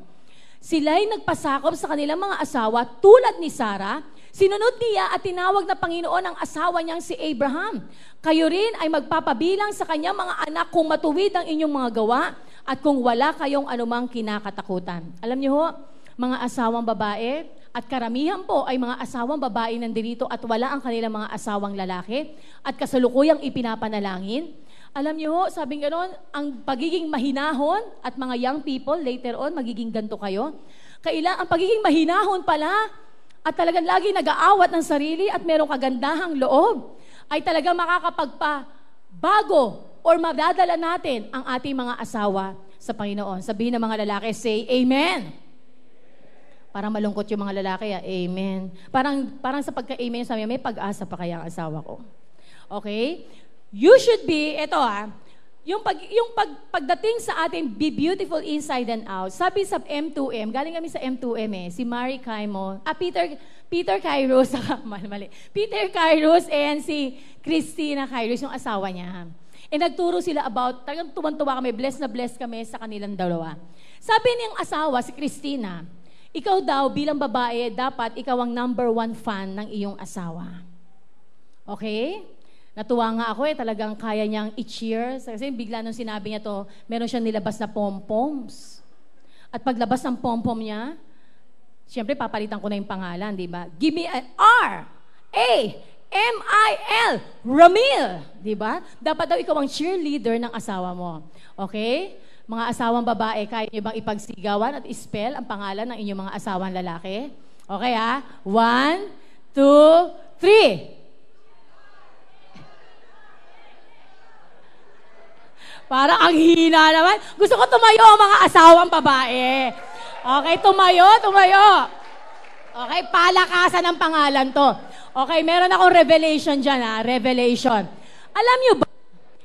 Sila'y nagpasakop sa kanilang mga asawa tulad ni Sarah. Sinunod niya at tinawag na Panginoon ang asawa niyang si Abraham. Kayo rin ay magpapabilang sa kanyang mga anak kung matuwid ang inyong mga gawa at kung wala kayong anumang kinakatakutan. Alam niyo ho, mga asawang babae, at karamihan po ay mga asawang babae nandito at wala ang kanilang mga asawang lalaki at kasalukuyang ipinapanalangin. Alam niyo ho, sabing gano'n, ang pagiging mahinahon at mga young people, later on, magiging ganito kayo. Ang pagiging mahinahon pala at talagang lagi nag-aawat ng sarili at merong kagandahang loob ay talagang makakapagpabago or madadala natin ang ating mga asawa sa Panginoon. Sabihin ng mga lalaki, say Amen. Parang malungkot yung mga lalaki, Amen. Parang sa pagka-Amen, sabi may pag-asa pa kaya ang asawa ko. Okay? You should be, pagdating sa ating be beautiful inside and out, sabi sa M2M, galing kami sa M2M si Mary Caimo, Peter Kairos, Peter Kairos and si Christina Kairos, yung asawa niya. Nagturo sila about, talagang tuwan-tuwa kami, blessed na blessed kami sa kanilang dalawa. Sabi niyang asawa, si Christina, ikaw daw bilang babae, dapat ikaw ang number 1 fan ng iyong asawa. Okay? Natuwa nga ako talagang kaya niyang i-cheer. Kasi bigla nung sinabi niya to, meron siyang nilabas na pom-poms. At paglabas ng pom-pom niya, siyempre papalitan ko na yung pangalan, di ba? Give me an R-A-M-I-L, Ramil. Di ba? Dapat daw ikaw ang cheerleader ng asawa mo. Okay? Mga asawang babae, kaya niyo bang ipagsigawan at spell ang pangalan ng inyong mga asawang lalaki? Okay 1, 2, 3. Parang ang hina naman. Gusto ko tumayo mga asawang babae. Okay, tumayo. Okay, palakasan ng pangalan to. Okay, meron akong revelation dyan revelation. Alam nyo ba?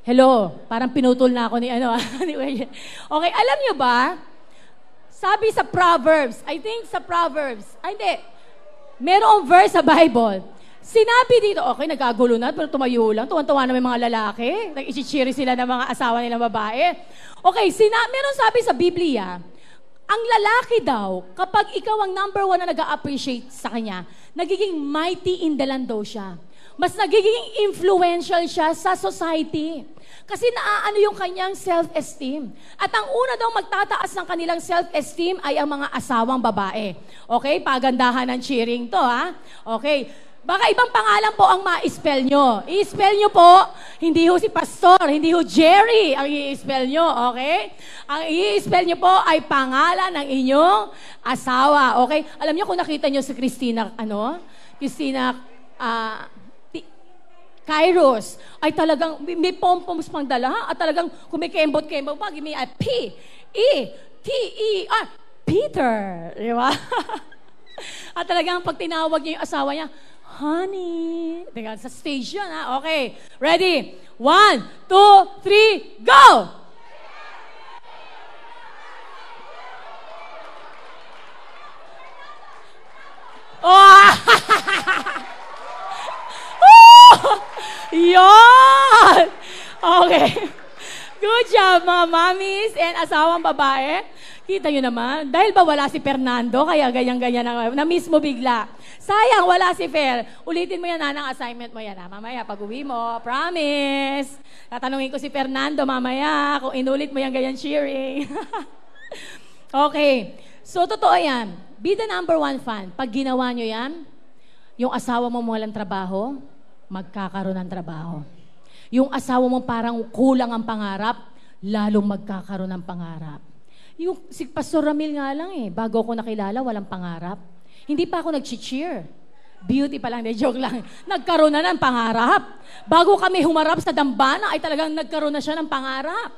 Hello, parang pinutol na ako ni Okay, alam nyo ba? Sabi sa Proverbs, merong verse sa Bible. Sinabi dito, okay, nagkagulo na, pero tumayo lang, tuwan-tuwa na may mga lalaki, nag-ichichiri sila ng mga asawa nilang babae. Okay, meron sabi sa Biblia, ang lalaki daw, kapag ikaw ang number 1 na nag-a-appreciate sa kanya, nagiging mighty in the land daw siya. Mas nagiging influential siya sa society. Kasi naaano yung kanyang self-esteem. At ang una daw magtataas ng kanilang self-esteem ay ang mga asawang babae. Okay, pagandahan ng cheering to Okay. Baka ibang pangalan po ang ma-spell nyo. I-spell nyo po, hindi ho si Pastor, hindi ho Jerry ang i-spell nyo, okay? Ang i-spell nyo po ay pangalan ng inyong asawa, okay? Alam nyo kung nakita nyo si Christina, Christina Kairos, ay talagang may pom-poms pang dala, at talagang kung may kembot-kembot, pag may P-E-T-E-R, Peter, di ba? At talagang pag tinawag niya yung asawa niya, honey. Teka, sa stage yun, ha? Okay. Ready? 1, 2, 3, go! Oh! Yon! Okay. Good job, mga mommies and asawang babae. Kita nyo naman, dahil ba wala si Fernando, kaya ganyan-ganyan na-miss mo bigla. Sayang, wala si Fer. Ulitin mo yan, ng assignment mo yan. Mamaya, pag-uwi mo, promise. Tatanungin ko si Fernando mamaya kung inulit mo yan ganyan cheering. Okay. So, totoo yan. Be the number one fan. Pag ginawa nyo yan, yung asawa mo walang trabaho, magkakaroon ng trabaho. Yung asawa mo parang kulang ang pangarap, lalong magkakaroon ng pangarap. Yung si Pastor Ramil nga lang bago ako nakilala, walang pangarap. Hindi pa ako nag-cheer. Beauty pa lang, joke lang. Nagkaroon na ng pangarap. Bago kami humarap sa dambana, ay talagang nagkaroon na siya ng pangarap.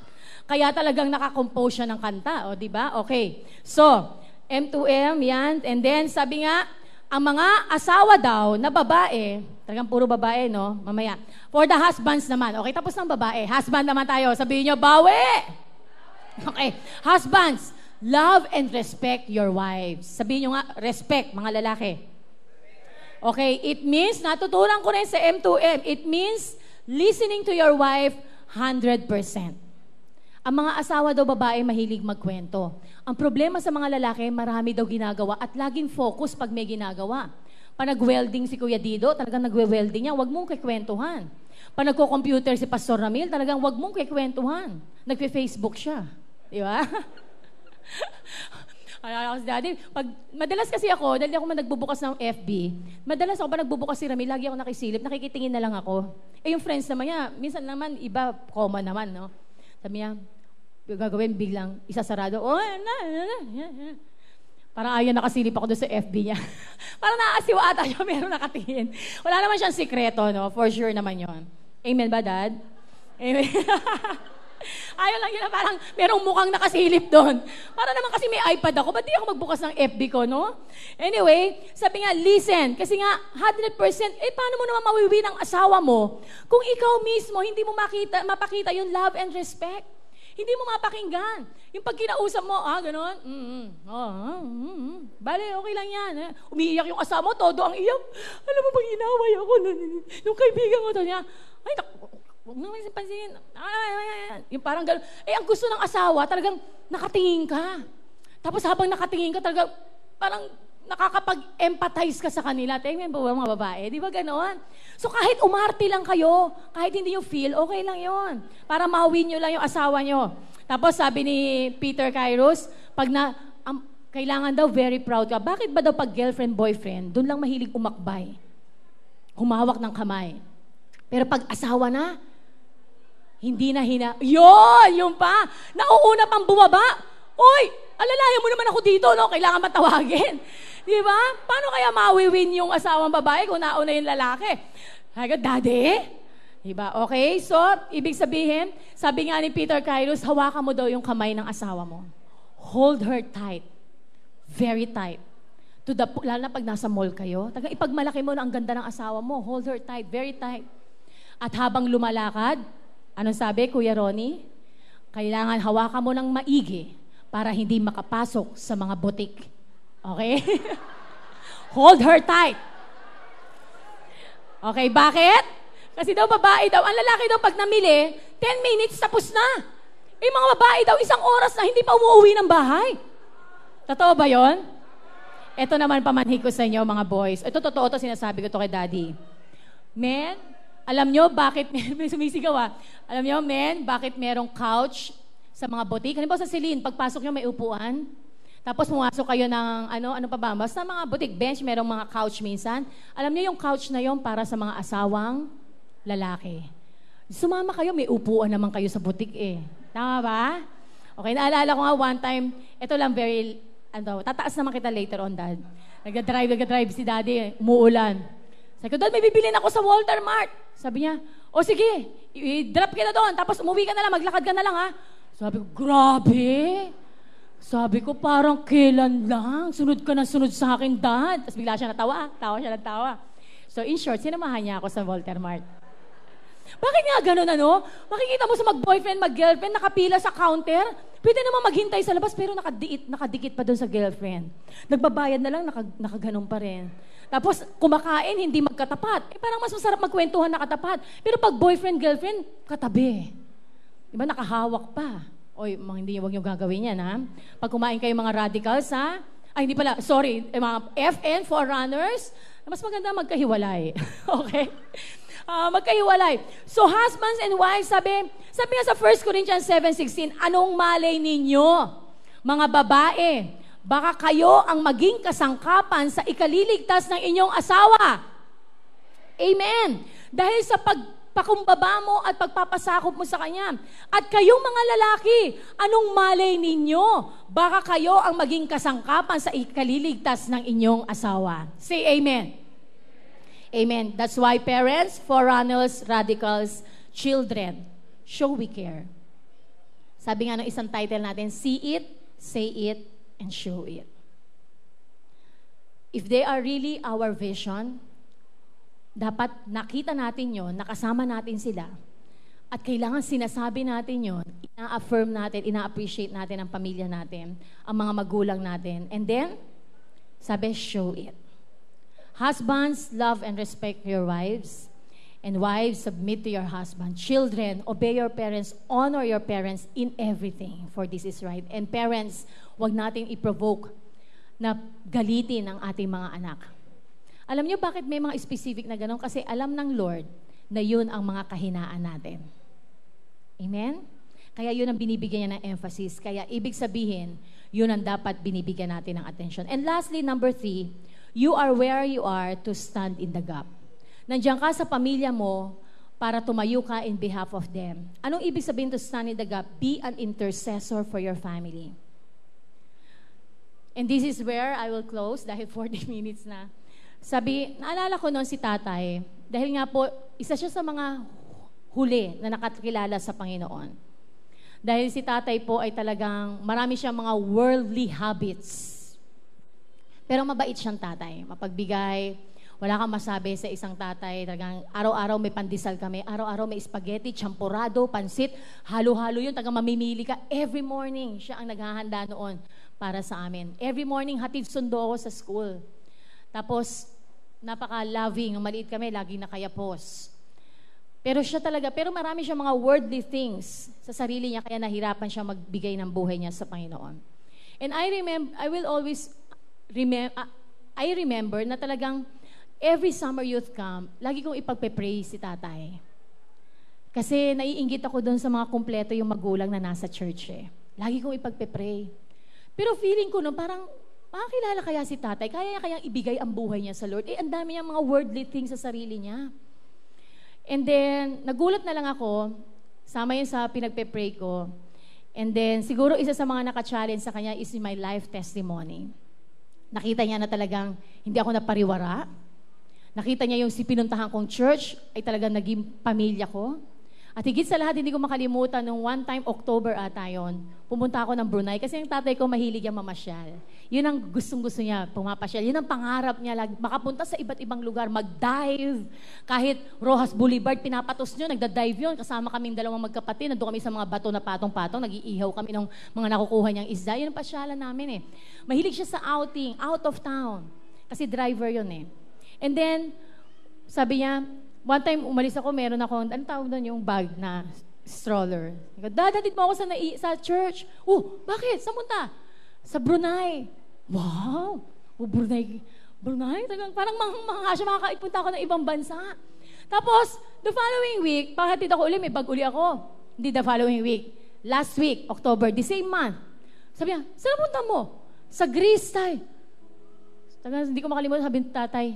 Kaya talagang nakakompose siya ng kanta, di ba? Okay. So, M2M, yan. And then, sabi nga, ang mga asawa daw na babae, talagang puro babae, no? Mamaya. For the husbands naman. Okay, tapos ng babae. Husband naman tayo. Sabihin nyo, bawi! Okay. Husbands, love and respect your wives. Sabihin nyo nga, respect, mga lalaki. Okay, it means, natutunan ko rin sa M2M, it means listening to your wife 100%. Ang mga asawa daw babae mahilig magkwento. Ang problema sa mga lalaki, marami daw ginagawa at laging focus pag may ginagawa. Pag nag-welding si Kuya Dido, talagang nagwe-welding niya, wag mong kikwentuhan. Pag nagko-computer si Pastor Ramil, talagang wag mong kikwentuhan. Nagpe-Facebook siya. Di ba? Ay, ako si Daddy. Madalas kasi ako, dahil ako nagbubukas ng FB, madalas ako pa nagbubukas si Ramil, lagi ako nakisilip, nakikitingin na lang ako. Eh yung friends naman niya, minsan naman, iba, common naman, no? Sabi niya, gagawin biglang isasarado. Oh, parang ayaw nakasilip ako doon sa FB niya. Parang naasiwa ata siya, meron nakatingin. Wala naman siyang sikreto, no? For sure naman yon. Amen ba, Dad? Amen. Ayaw lang yun na parang merong mukhang nakasilip doon. Para naman kasi may iPad ako, ba't di ako magbukas ng FB ko, no? Anyway, sabi nga, listen. Kasi nga, 100%, paano mo naman mawiwi ng asawa mo kung ikaw mismo hindi mo mapakita yung love and respect? Hindi mo mapakinggan. Yung pag kinausap mo, gano'n? Bale, okay lang yan. Umiiyak yung asawa mo, todo ang iyak. Alam mo bang inaway ako nung kaibigan ko to niya? Ay, huwag naman pansinin. Yung parang gano'n. Ang gusto ng asawa, talagang nakatingin ka. Tapos habang nakatingin ka, talagang parang nakakapag-empathize ka sa kanila. Tingnan ba mga babae? Di ba gano'n? So kahit umarte lang kayo, kahit hindi nyo feel, okay lang yon. Para mawin nyo lang yung asawa nyo. Tapos sabi ni Peter Kairos, kailangan daw very proud ka. Bakit ba daw pag girlfriend, boyfriend, doon lang mahilig umakbay? Humawak ng kamay. Pero pag asawa na, hindi na yun pa. Nauuna pang bumaba. Oy, alalayan mo naman ako dito, no? Kailangan matawagin. Di ba? Paano kaya mawiwin yung asawang babae kung nauna yung lalaki? Haga, Daddy? Di ba? Okay, so, ibig sabihin, sabi nga ni Peter Kairos, hawakan mo daw yung kamay ng asawa mo. Hold her tight. Very tight. Lalo na pag nasa mall kayo, ipagmalaki mo na ang ganda ng asawa mo. Hold her tight. Very tight. At habang lumalakad, anong sabi, Kuya Ronnie? Kailangan hawakan mo ng maigi para hindi makapasok sa mga butik. Okay? Hold her tight. Okay, bakit? Kasi daw babae daw, ang lalaki daw pag namili, 10 minutes tapos na. Mga babae daw, 1 oras na hindi pa umuwi ng bahay. Totoo ba yon? Ito naman pamanhig ko sa inyo, mga boys. Ito totoo to, sinasabi ko to kay Daddy. Men, alam nyo bakit, may sumisigaw alam nyo, men, bakit merong couch sa mga butik? Halimbawa sa Celine, pagpasok nyo may upuan. Tapos pumasok kayo ng, ano pa ba? Basta mga butik bench, merong mga couch minsan. Alam niyo yung couch na yon para sa mga asawang lalaki. Sumama kayo, may upuan naman kayo sa butik eh. Tama ba? Okay, naalala ko nga one time, ito lang tataas naman kita later on, Dad. Nagdadrive si Daddy, umuulan. Sabi ko, Dad, may bibilin ako sa Walter Mart. Sabi niya, o sige, i-drop kita doon, tapos umuwi ka na lang, maglakad ka na lang ha. Sabi ko, grabe. Sabi ko, parang kailan lang, sunod ka na sunod sa akin, Dad. Tapos bigla siya natawa, tawa. So in short, sinamahan niya ako sa Walter Mart. Bakit nga ganun Makikita mo sa mag-boyfriend, mag-girlfriend, nakapila sa counter, pwede naman maghintay sa labas, pero nakadikit pa doon sa girlfriend. Nagbabayad na lang, nakaganon pa rin. Tapos, kumakain, hindi magkatapat. Parang mas masarap magkwentuhan na katapat. Pero pag boyfriend, girlfriend, katabi. Diba, nakahawak pa. Oy, huwag niyo gagawin yan, ha? Pag kumain kayo mga radicals, ha? Ay, hindi pala, sorry, mga FN, forerunners, mas maganda magkahiwalay. Okay? Magkahiwalay. So, husbands and wives, sabi nga sa 1 Corinthians 7:16, anong malay ninyo, mga babae, baka kayo ang maging kasangkapan sa ikaliligtas ng inyong asawa. Amen. Dahil sa pagpakumbaba mo at pagpapasakop mo sa kanya. At kayong mga lalaki, anong malay ninyo, baka kayo ang maging kasangkapan sa ikaliligtas ng inyong asawa. Say amen. Amen. That's why parents, forerunners, radicals, children, show we care. Sabi nga ng isang title natin, see it, say it, and show it. If they are really our vision, dapat nakita natin yon, nakasama natin sila, at kailangan sinasabi natin yon, ina-affirm natin, ina-appreciate natin ang pamilya natin, ang mga magulang natin, and then, sabi, show it. Husbands, love and respect your wives. And wives, submit to your husband. Children, obey your parents. Honor your parents in everything, for this is right. And parents, huwag natin i-provoke na galitin ang ating mga anak. Alam niyo bakit may mga specific na ganun? Kasi alam ng Lord na yun ang mga kahinaan natin. Amen? Kaya yun ang binibigyan niya ng emphasis. Kaya ibig sabihin, yun ang dapat binibigyan natin ng attention. And lastly, number 3, you are where you are to stand in the gap. Nandiyan ka sa pamilya mo para tumayo ka in behalf of them. Anong ibig sabihin to stand in the gap? Be an intercessor for your family. And this is where I will close dahil 40 minutes na. Naalala ko noon si tatay, dahil nga po, isa siya sa mga huli na nakakilala sa Panginoon. Dahil si tatay po ay talagang, marami siyang mga worldly habits. Pero mabait siyang tatay, mapagbigay, wala kang masabi sa isang tatay, talagang araw-araw may pandesal kami, araw-araw may spaghetti, champurado, pansit, halo-halo yun, tagang mamimili ka. Every morning, siya ang naghahanda noon para sa amin. Every morning, hatid sundo ako sa school. Tapos, napaka-loving, maliit kami, laging nakayapos. Pero siya talaga, pero marami siyang mga worldly things sa sarili niya, kaya nahirapan siya magbigay ng buhay niya sa Panginoon. And I will always I remember na talagang every summer youth camp, lagi kong ipagpe-pray si tatay. Kasi naiinggit ako doon sa mga kumpleto yung magulang na nasa church eh. Lagi kong ipagpe-pray. Pero feeling ko no, parang makakilala kaya si tatay, kaya niya kayang ibigay ang buhay niya sa Lord. Ang dami niyang mga worldly things sa sarili niya. And then, nagulat na lang ako, sama yun sa pinagpe-pray ko. And then, siguro isa sa mga naka-challenge sa kanya is my life testimony. Nakita niya na talagang hindi ako napariwara. Nakita niya yung pinuntahan kong church ay talagang naging pamilya ko. At higit sa lahat, hindi ko makalimutan nung one time, October ata yun, pumunta ako ng Brunei kasi yung tatay ko mahilig yung mamasyal. Yun ang gustong-gusto niya, pumapasyal. Yun ang pangarap niya, makapunta sa iba't ibang lugar, mag-dive. Kahit Rojas Boulevard, pinapatos nyo, nagda-dive yun. Kasama kaming dalawang magkapatid, nandun kami sa mga bato na patong-patong, nag-iihaw kami ng mga nakukuha niyang isda. Yun ang pasyalan namin eh. Mahilig siya sa outing, out of town. Kasi driver yun eh. And then, sabi niya, one time umalis ako, meron akong, anong tawag doon yung bag na stroller. Dadadid mo ako sa church. Bakit? Saan punta? Sa Brunei. Wow! Brunei. Parang mga siya, makakaipunta ako ng ibang bansa. Tapos, the following week, paghatid ako ulit, may bag uli ako. Hindi the following week. Last week, October, the same month. Sabi niya, saan punta mo? Sa Greece, tay. Hindi ko makalimutan, sabi ng tatay,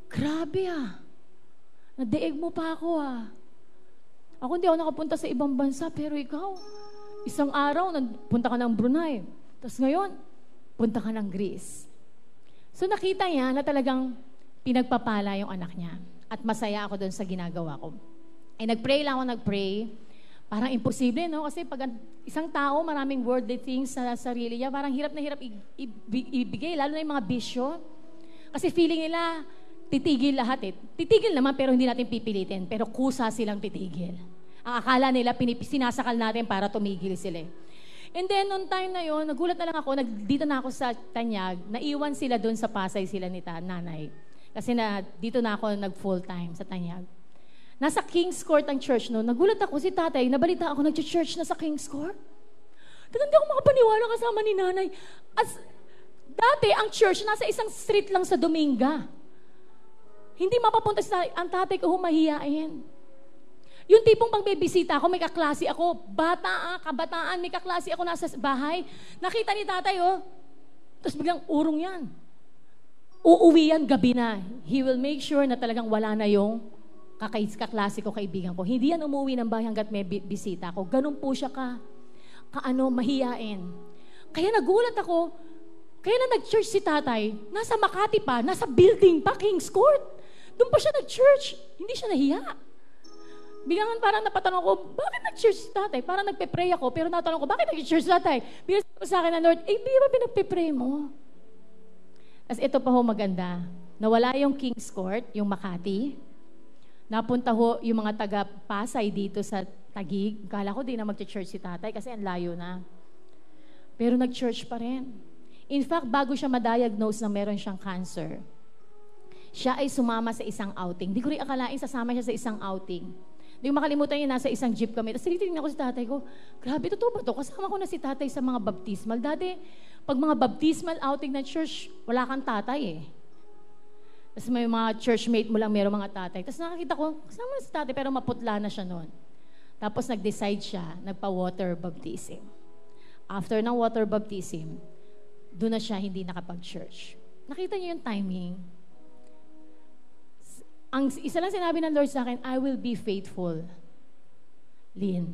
grabe nadaig mo pa ako Ako hindi ako nakapunta sa ibang bansa, pero ikaw, isang araw, punta ka ng Brunei. Tapos ngayon, punta ka ng Greece. So nakita niya na talagang pinagpapala yung anak niya. At masaya ako doon sa ginagawa ko. Nag-pray lang ako, Parang imposible, no? Kasi pag isang tao, maraming worldly things sa sarili niya, parang hirap na hirap ibigay, lalo na yung mga bisyo. Kasi feeling nila, titigil lahat Titigil naman, pero hindi natin pipilitin. Pero kusa silang titigil. Ang akala nila, sinasakal natin para tumigil sila. And then, noong time na yon, nagulat na lang ako, dito na ako sa Tanyag, naiwan sila doon sa Pasay sila ni nanay. Kasi dito na ako nag-full time sa Tanyag. Nasa King's Court ang church noon. Nagulat ako si tatay, nabalita ako, nag-church na sa King's Court. Hindi ako makapaniwala kasama ni nanay. Dati, ang church, nasa isang street lang sa Dominga. Hindi mapapunta ang tatay ko humahiyain. Yung tipong pang bibisita ako, may kaklase ako. Kabataan, may kaklase ako nasa bahay. Nakita ni tatay, Tapos biglang urong yan. Uuwi yan gabi na. He will make sure na talagang wala na yung kaklase ko, kaibigan ko. Hindi yan umuwi ng bahay hanggat may bisita ko. Ganun po siya mahiyain. Kaya nagulat ako, kaya na nag-church si tatay, nasa Makati pa, nasa building pa, King's Court. Doon pa siya nag-church. Hindi siya nahiya. Biglang parang napatanong ko, bakit nag-church si tatay? Parang nagpe-pray ako, pero natanong ko, bakit nag-church si tatay? Biglang sa akin na Lord, di ba pinagpe-pray mo? As ito pa maganda, nawala yung King's Court, yung Makati. Napunta yung mga taga-Pasay dito sa Taguig. Kala ko di na mag-church si tatay kasi ang layo na. Pero nag-church pa rin. In fact, bago siya ma-diagnose na meron siyang cancer, siya ay sumama sa isang outing. Di ko rin akalain sasama siya sa isang outing. Di ko makalimutan yun, nasa isang jeep kami. Tapos tinitingnan ko si tatay ko, grabe, totoo ba to? Kasama ko na si tatay sa mga baptismal. Dati, pag mga baptismal outing ng church, wala kang tatay Tapos may mga churchmate mo lang, merong mga tatay. Tapos nakakita ko, kasama na si tatay, pero maputla na siya noon. Tapos nag-decide siya, nagpa-water baptism. After ng water baptism, doon na siya hindi nakapag-church. Nakita niyo yung timing. Ang isa lang sinabi ng Lord sa akin, I will be faithful. Lynn.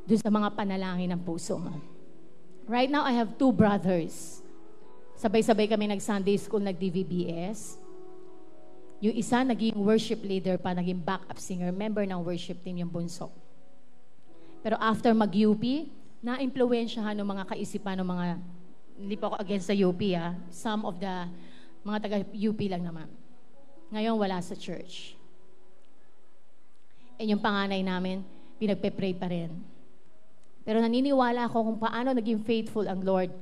Doon sa mga panalangin ng puso mo. Right now, I have 2 brothers. Sabay-sabay kami nag-Sunday school, nag-DVBS. Yung isa, naging worship leader pa, naging backup singer, member ng worship team, yung bunso. Pero after mag-UP, na-impluwensyahan ng mga kaisipan ng mga, hindi pa ako against sa UP, some of the mga taga-UP lang naman. Ngayon, wala sa church. And yung panganay namin, pinagpe-pray pa rin. Pero naniniwala ako kung paano naging faithful ang Lord.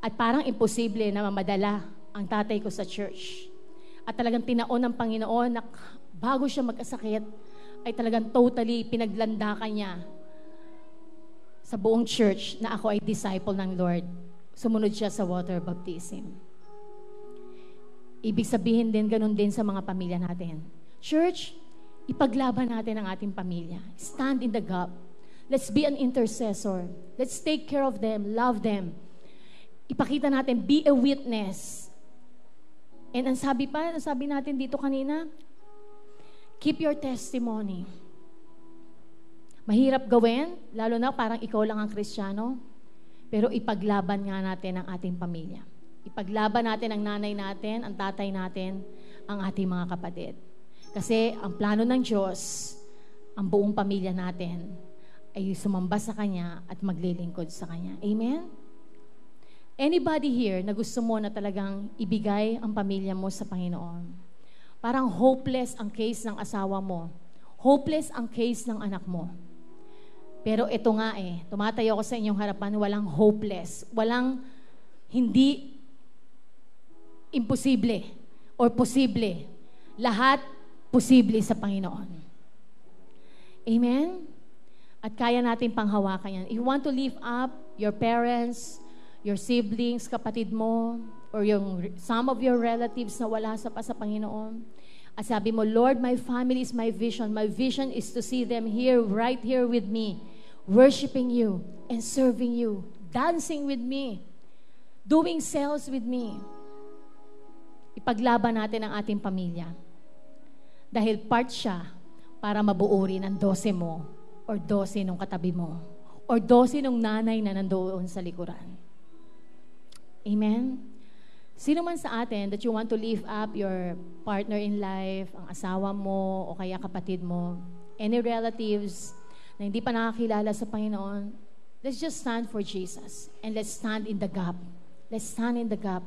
At parang imposible na mamadala ang tatay ko sa church. At talagang tinaon ng Panginoon na bago siya magkasakit, ay talagang totally pinaglandakan niya sa buong church na ako ay disciple ng Lord. Sumunod siya sa water baptism. Ibig sabihin din, ganun din sa mga pamilya natin. Church, ipaglaban natin ang ating pamilya. Stand in the gap. Let's be an intercessor. Let's take care of them, love them. Ipakita natin, be a witness. And ang sabi natin dito kanina, keep your testimony. Mahirap gawin, lalo na parang ikaw lang ang Kristiyano, pero ipaglaban nga natin ang ating pamilya. Ipaglaban natin ang nanay natin, ang tatay natin, ang ating mga kapatid. Kasi ang plano ng Diyos, ang buong pamilya natin, ay sumamba sa Kanya at maglilingkod sa Kanya. Amen? Anybody here na gusto mo na talagang ibigay ang pamilya mo sa Panginoon? Parang hopeless ang case ng asawa mo. Hopeless ang case ng anak mo. Pero ito nga tumatayo ko sa inyong harapan, walang hopeless. Walang hindi imposible or posible. Lahat posible sa Panginoon. Amen? At kaya natin panghawakan yan. If you want to lift up your parents, your siblings, kapatid mo, or some of your relatives na wala pa sa Panginoon. At sabi mo, Lord, my family is my vision. My vision is to see them here, right here with me, worshiping you and serving you, dancing with me. doing sales with me. Ipaglaban natin ang ating pamilya. Dahil part siya para mabuo rin ang 12 mo or 12 nung katabi mo or 12 nung nanay na nandoon sa likuran. Amen? Sino man sa atin that you want to lift up your partner in life, ang asawa mo o kaya kapatid mo, any relatives na hindi pa nakakilala sa Panginoon, let's just stand for Jesus and let's stand in the gap. Let's stand in the gap.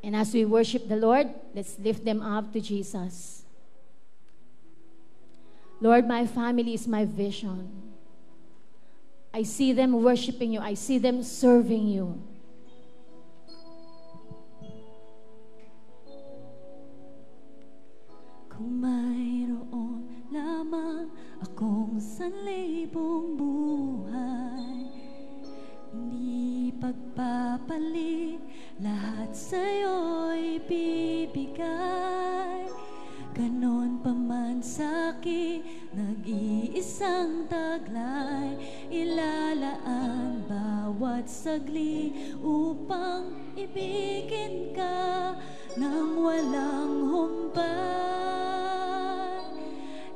And as we worship the Lord, let's lift them up to Jesus. Lord, my family is my vision. I see them worshiping you. I see them serving you. Kung mayroon lamang akong sanlibong buhay, hindi pagpapalit, lahat sa'yo'y bibigay. Ganon pa man sa'kin, nag-iisang taglay, ilalaan bawat saglit upang ibigin ka nang walang humpay.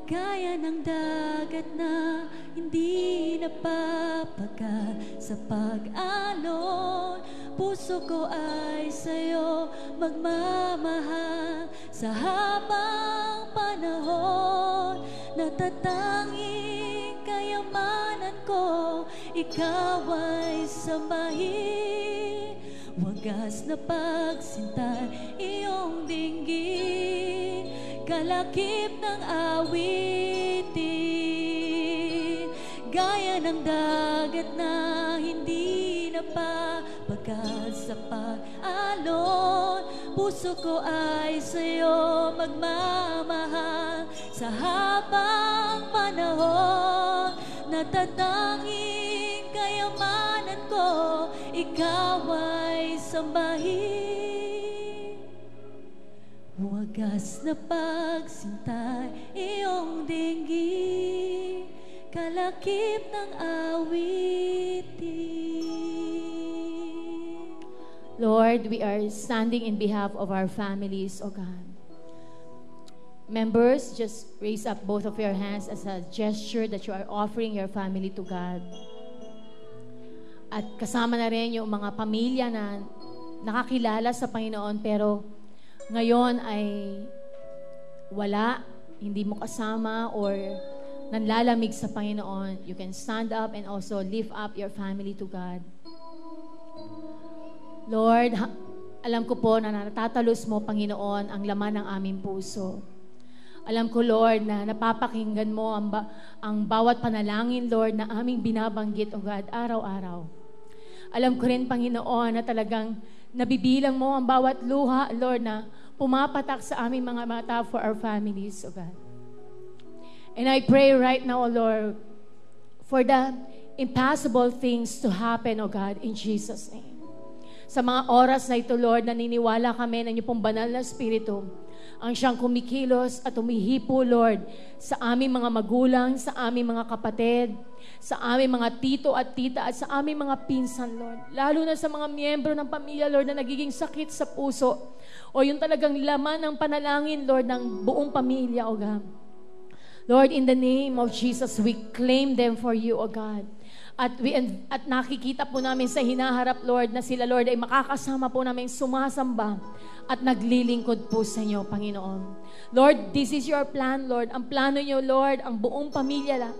Gaya ng dagat na hindi napapagal sa pag-alon, puso ko ay sa'yo magmamahal sa habang panahon. Natatanging kayamanan ko, ikaw ay sambahin. Wagas na pagsintay, iyong dinggin, kalakip ng awitin. Gaya ng dagat na hindi napapagal sa pag-alon, puso ko ay sa'yo magmamahal sa habang panahon. Natatanging kayamanan ko, ikaw ay sambahin. Wagas na pagsintay, iyong dinggin, kalakip ng awitin. Lord, we are standing in behalf of our families, O God. Members, just raise up both of your hands as a gesture that you are offering your family to God. At kasama na rin yung mga pamilya na nakakilala sa Panginoon pero ngayon ay wala, hindi mo kasama or nanlalamig sa Panginoon. You can stand up and also lift up your family to God. Lord, alam ko po na natatalos mo, Panginoon, ang laman ng aming puso. Alam ko, Lord, na napapakinggan mo ang bawat panalangin, Lord, na aming binabanggit, O God, araw-araw. Alam ko rin, Panginoon, na talagang nabibilang mo ang bawat luha, Lord, na pumapatak sa aming mga mata for our families, O God. And I pray right now, O Lord, for the impossible things to happen, O God, in Jesus' name. Sa mga oras na ito, Lord, naniniwala kami na inyong pong banal na Espiritu ang siyang kumikilos at umihipo, Lord, sa aming mga magulang, sa aming mga kapatid, sa aming mga tito at tita, at sa aming mga pinsan, Lord. Lalo na sa mga miyembro ng pamilya, Lord, na nagiging sakit sa puso o yung talagang laman ng panalangin, Lord, ng buong pamilya, O God. Lord, in the name of Jesus, we claim them for you, O God. At nakikita po namin sa hinaharap, Lord, na sila, Lord, ay makakasama po namin sumasamba at naglilingkod po sa inyo, Panginoon. Lord, this is your plan, Lord. Ang plano niyo, Lord, ang buong pamilya,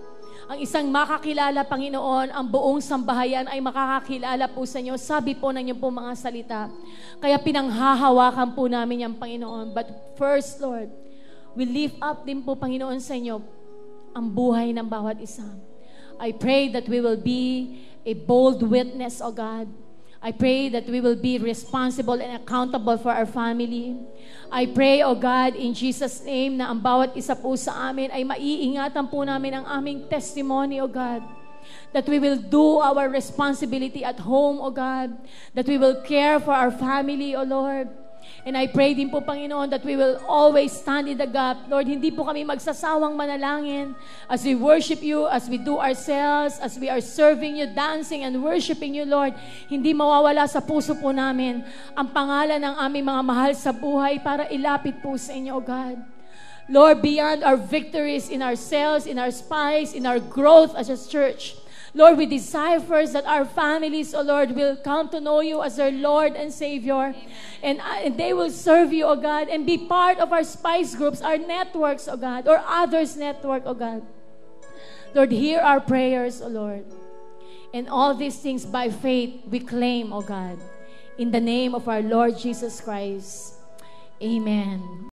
ang isang makakilala, Panginoon, ang buong sambahayan ay makakakilala po sa inyo. Sabi po ng inyong po mga salita. Kaya pinanghahawakan po namin yan, Panginoon. But first, Lord, we lift up din po, Panginoon, sa inyo ang buhay ng bawat isa. I pray that we will be a bold witness, O God. I pray that we will be responsible and accountable for our family. I pray, O God, in Jesus' name, na ang bawat isa po sa amin ay maiingatan po namin ang aming testimony, O God. That we will do our responsibility at home, O God. That we will care for our family, O Lord. And I pray din po, Panginoon, that we will always stand in the gap. Lord, hindi po kami magsasawang manalangin as we worship You, as we do ourselves, as we are serving You, dancing and worshiping You, Lord. Hindi mawawala sa puso po namin ang pangalan ng aming mga mahal sa buhay para ilapit po sa Inyo, O God. Lord, beyond our victories in ourselves, in our spies, in our growth as a church, Lord, we desire first that our families, O Lord, will come to know You as their Lord and Savior. And they will serve You, O God, and be part of our spice groups, our networks, O God, or others' network, O God. Lord, hear our prayers, O Lord. And all these things by faith we claim, O God. In the name of our Lord Jesus Christ. Amen.